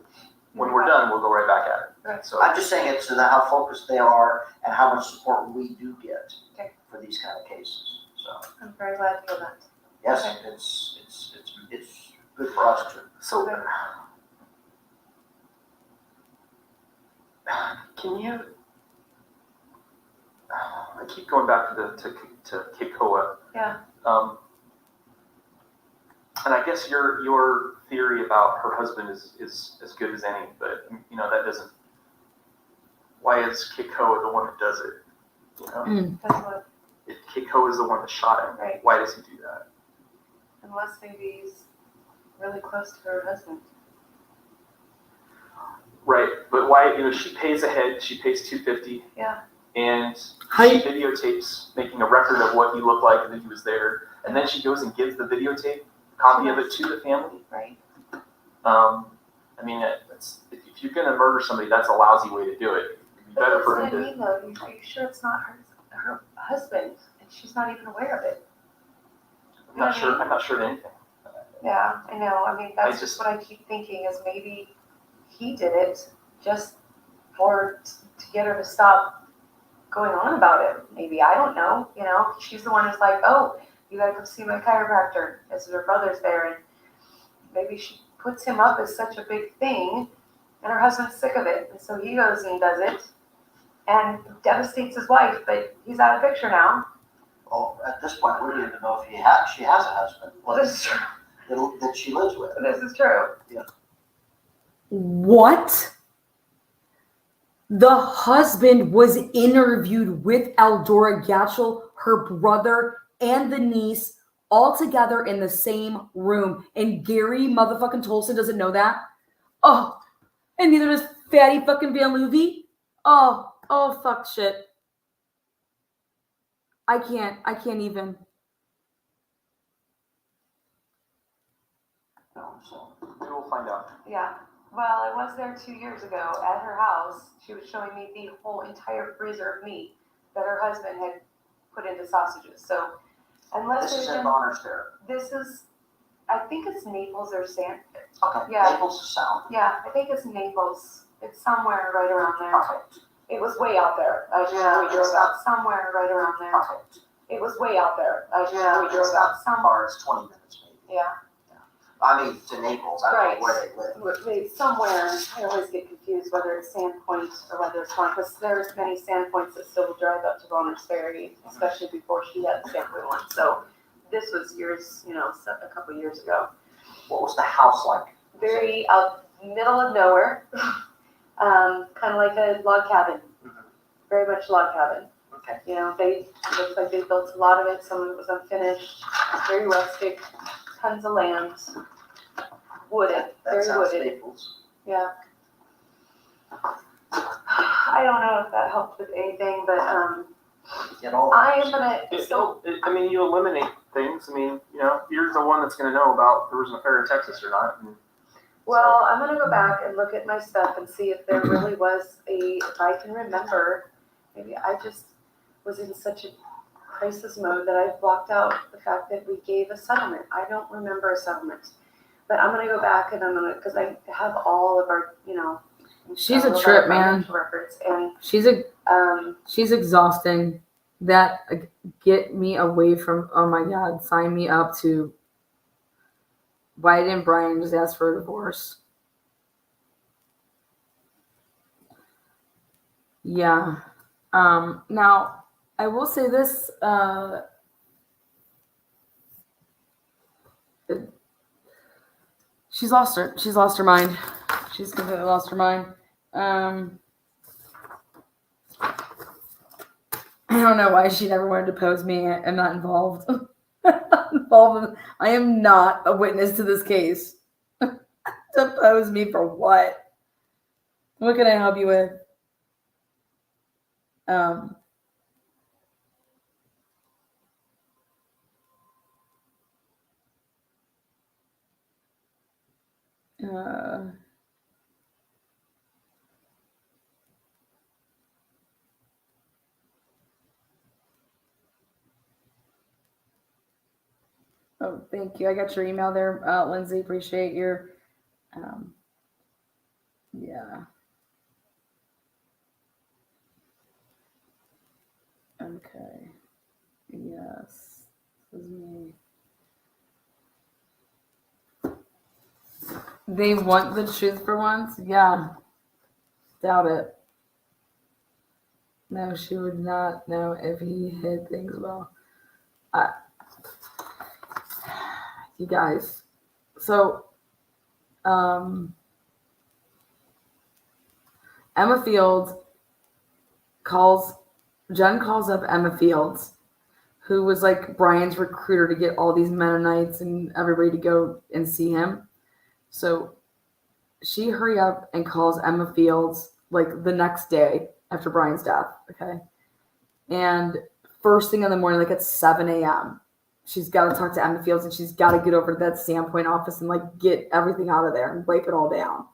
When we're done, we'll go right back at it. Right. So I'm just saying it's how focused they are and how much support we do get for these kind of cases. So I'm very glad to hear that. yes, Okay. it's good for us to. So, can you? I keep going back to Keikoa. Yeah. And I guess your theory about her husband is as good as any, but that doesn't. Why is Keikoa the one that does it? That's what, Keikoa is the one that shot him. Right. Why does he do that? unless maybe he's really close to her husband. Right, but why? She pays ahead. She pays $250. Yeah. And Hi. she videotapes making a record of what he looked like and that he was there, and then she goes and gives the videotape copy of it to the family. Right. I mean, if you're gonna murder somebody, that's a lousy way to do it. It'd be But better that's for what him I to. mean, though. Are you sure it's not her husband, and she's not even aware of it? I'm not sure. I'm not sure of anything. Yeah, I know. I mean, that's I just just- what I keep thinking is maybe he did it just to get her to stop going on about it. Maybe, I don't know. She's the one who's like, oh, you gotta come see my chiropractor. As her brother's there, and maybe she puts him up as such a big thing, and her husband's sick of it, and so he goes and does it, and devastates his wife. But he's out of the picture now. Well, at this point, we don't even know if she has a husband This is true. that she lives with. This is true. What? The husband was interviewed with Eldora Gatchel, her brother, and the niece all together in the same room. And Gary motherfucking Tolson doesn't know that? Oh, and neither does Fatty fucking Van Loovey? Oh, fuck shit. I can't even. So We will find out. Yeah. Well, I was there 2 years ago at her house. She was showing me the whole entire freezer of meat that her husband had put into sausages. So, unless this is there's in Bonner's there. this is, I think it's Naples or San. Okay. Yeah. Naples is south. Yeah, I think it's Naples. It's somewhere right around there. Okay. It was way out there. We drove out somewhere right around there. Okay. It was way out there. We drove It's out not somewhere. far as 20 minutes maybe. Yeah. I mean, to Naples. I don't know where they live. Somewhere, I always get confused whether it's Sandpoint or whether it's one, because there's many Sandpoints that still drive up to Bonner's Ferry, especially before she had the Sandpoint one. So this was years, a couple years ago. What was the house like? Very out middle of nowhere, kind of like a log cabin, very much log cabin. Okay. They looked like they built a lot of it. Some of it was unfinished, very rustic, tons of land, wooded, That very sounds wooded. Naples. Yeah. I don't know if that helped with anything, but Get all I am gonna. You eliminate things. You're the one that's going to know about there was an affair in Texas or not. Well, I'm gonna go back and look at my stuff and see if there really was if I can remember. Maybe I just was in such a crisis mode that I blocked out the fact that we gave a settlement. I don't remember a settlement, but I'm gonna go back and because I have all of our, She's all a of trip, our man. financial records, and She's exhausting. That get me away from. Oh my God, sign me up to. Why didn't Brian just ask for a divorce? Yeah. Now I will say this. She's lost her mind. She's completely lost her mind. I don't know why she never wanted to pose me. I'm not involved. I am not a witness to this case. Depose me for what? What can I help you with? Uh, Oh, thank you. I got your email there, Lindsay. Appreciate your, yeah. Okay. Yes. This is me. They want the truth for once? Yeah. Doubt it. No, she would not know if he hid things well. You guys. So, Emma Fields Jen calls up Emma Fields, who was like Brian's recruiter to get all these Mennonites and everybody to go and see him. So she hurry up and calls Emma Fields like the next day after Brian's death. Okay. And first thing in the morning, like at 7 a.m., she's got to talk to Emma Fields and she's got to get over to that Sandpoint office and like get everything out of there and wipe it all down.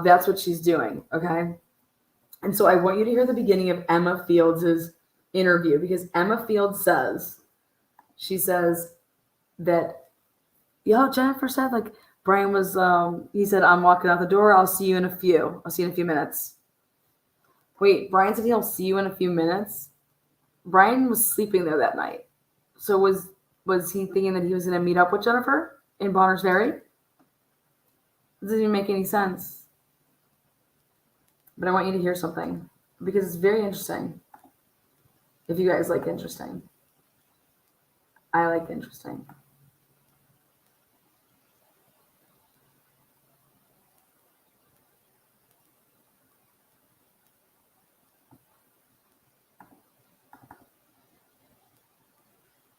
That's what she's doing. Okay. And so I want you to hear the beginning of Emma Fields' interview, because Emma Fields she says that, Jennifer said, like, Brian was, he said, I'm walking out the door. I'll see you in a few minutes. Wait, Brian said he'll see you in a few minutes? Brian was sleeping there that night. So was he thinking that he was going to meet up with Jennifer in Bonners Ferry? It doesn't even make any sense. But I want you to hear something, because it's very interesting. If you guys like interesting. I like interesting.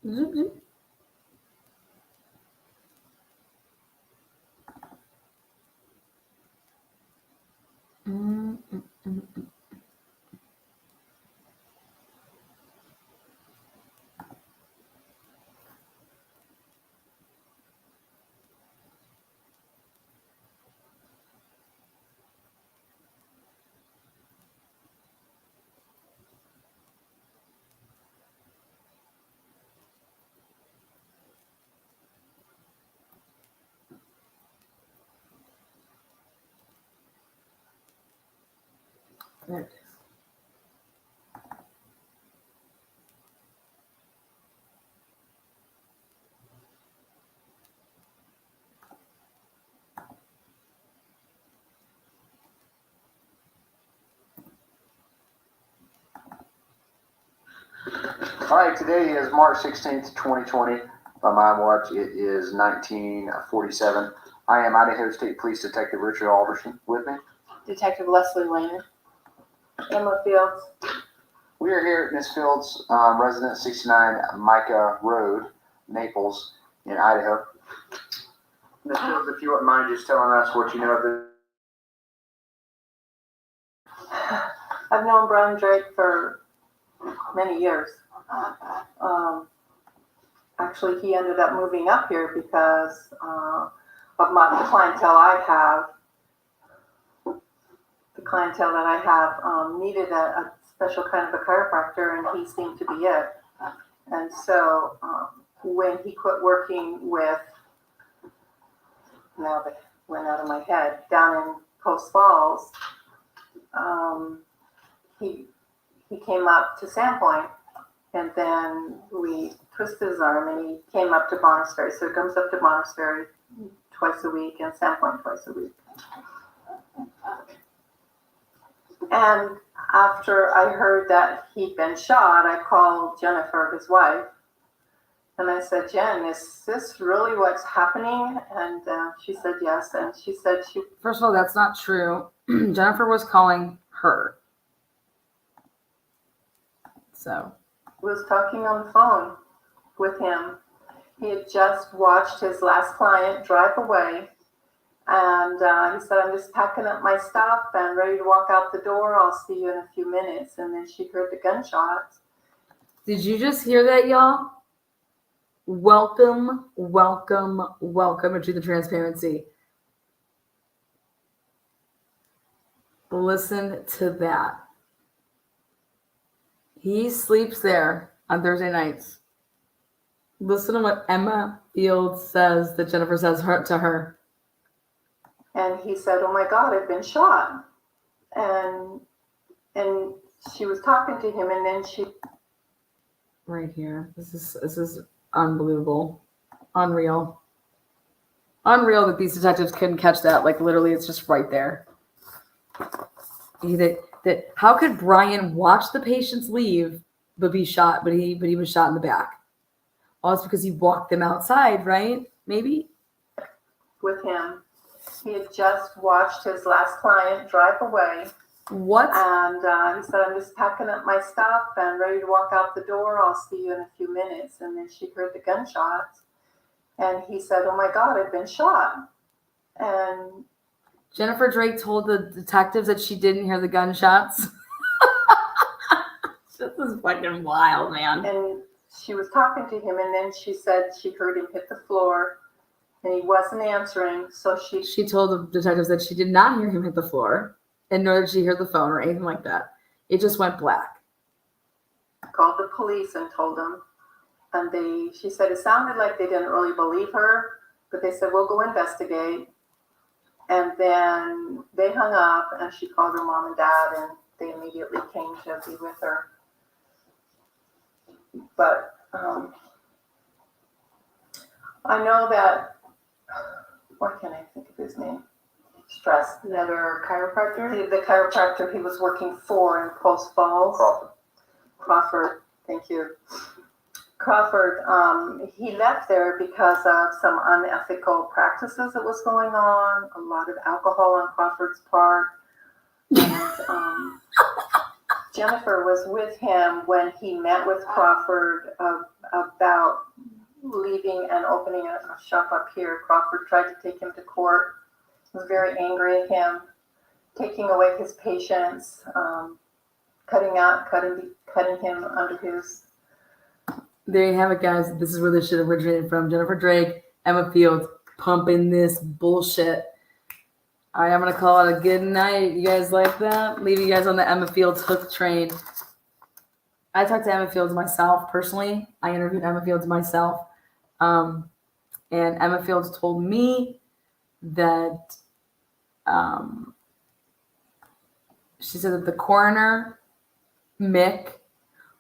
Zoop, zoop. There it is. All right, today is March 16th, 2020. By my watch, it is 1947. I am Idaho State Police Detective Richard Alderson. With me, Detective Leslie Lehner. Emma Fields. we are here at Miss Fields' residence, 69 Micah Road, Naples, in Idaho. Miss Fields, if you wouldn't mind just telling us what you know of this. I've known Brian Drake for many years. Actually, he ended up moving up here because of the clientele I have. The clientele that I have needed a special kind of a chiropractor, and he seemed to be it. And so when he quit working with, now that went out of my head, down in Post Falls, he came up to Sandpoint, and then we twisted his arm, and he came up to Bonners Ferry. So he comes up to Bonners Ferry twice a week and Sandpoint twice a week. And after I heard that he'd been shot, I called Jennifer, his wife, and I said, Jen, is this really what's happening? And she said yes. And she said First of all, that's not true. Jennifer was calling her. So. was talking on the phone with him. He had just watched his last client drive away. And he said, I'm just packing up my stuff and ready to walk out the door. I'll see you in a few minutes. And then she heard the gunshots. Did you just hear that, y'all? Welcome, welcome, welcome to the transparency. Listen to that. He sleeps there on Thursday nights. Listen to what Emma Fields says that Jennifer says to her. And he said, "Oh my God, I've been shot." And she was talking to him, and then she Right here. This is unbelievable. Unreal. Unreal that these detectives couldn't catch that. Like literally it's just right there. That how could Brian watch the patients leave but be shot, but he was shot in the back? Well, it's because he walked them outside, right? Maybe? with him. He had just watched his last client drive away. What? And he said, "I'm just packing up my stuff and ready to walk out the door. I'll see you in a few minutes." And then she heard the gunshots. And he said, "Oh my God, I've been shot." And Jennifer Drake told the detectives that she didn't hear the gunshots. This is fucking wild, man. and she was talking to him, and then she said she heard him hit the floor, and he wasn't answering. So She told the detectives that she did not hear him hit the floor, and nor did she hear the phone or anything like that. It just went black. called the police and told them. And she said it sounded like they didn't really believe her, but they said, "We'll go investigate." And then they hung up, and she called her mom and dad, and they immediately came to be with her. But I know that, what can I think of his name? Stress. Another chiropractor? The chiropractor he was working for in Post Falls. Crawford, thank you. Crawford, he left there because of some unethical practices that was going on, a lot of alcohol on Crawford's part. And Jennifer was with him when he met with Crawford about leaving and opening a shop up here. Crawford tried to take him to court, was very angry at him, taking away his patients, cutting him under his. There you have it, guys. This is where this shit originated from. Jennifer Drake, Emma Fields, pumping this bullshit. All right, I'm going to call it a good night. You guys like that? Leave you guys on the Emma Fields hook train. I talked to Emma Fields myself, personally. I interviewed Emma Fields myself. And Emma Fields told me that she said that the coroner, Mick,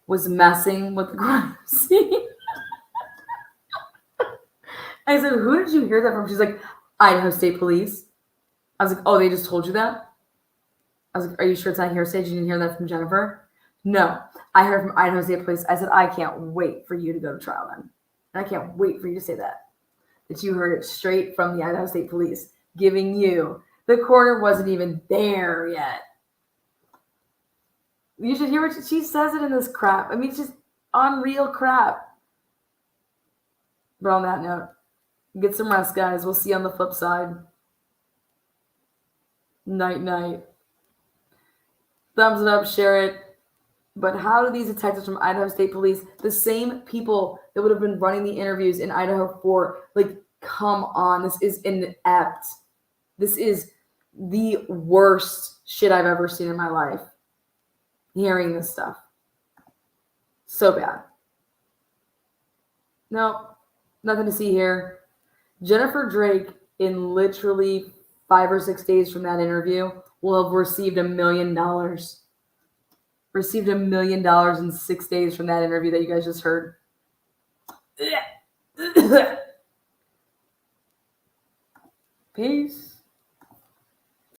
was messing with the crime scene. I said, "Who did you hear that from?" She's like, "Idaho State Police." I was like, "Oh, they just told you that?" I was like, "Are you sure it's not hearsay? Did you didn't hear that from Jennifer?" "No, I heard from Idaho State Police." I said, "I can't wait for you to go to trial then. And I can't wait for you to say that you heard it straight from the Idaho State Police, giving you, the coroner wasn't even there yet." You should hear what she says it in this crap. I mean, it's just unreal crap. But on that note, get some rest, guys. We'll see you on the flip side. Night, night. Thumbs it up, share it. But how do these detectives from Idaho State Police, the same people that would have been running the interviews in Idaho for, like, come on, this is inept. This is the worst shit I've ever seen in my life. Hearing this stuff. So bad. Nope. Nothing to see here. Jennifer Drake, in literally 5 or 6 days from that interview, will have received $1 million. Received $1 million in 6 days from that interview that you guys just heard. Peace.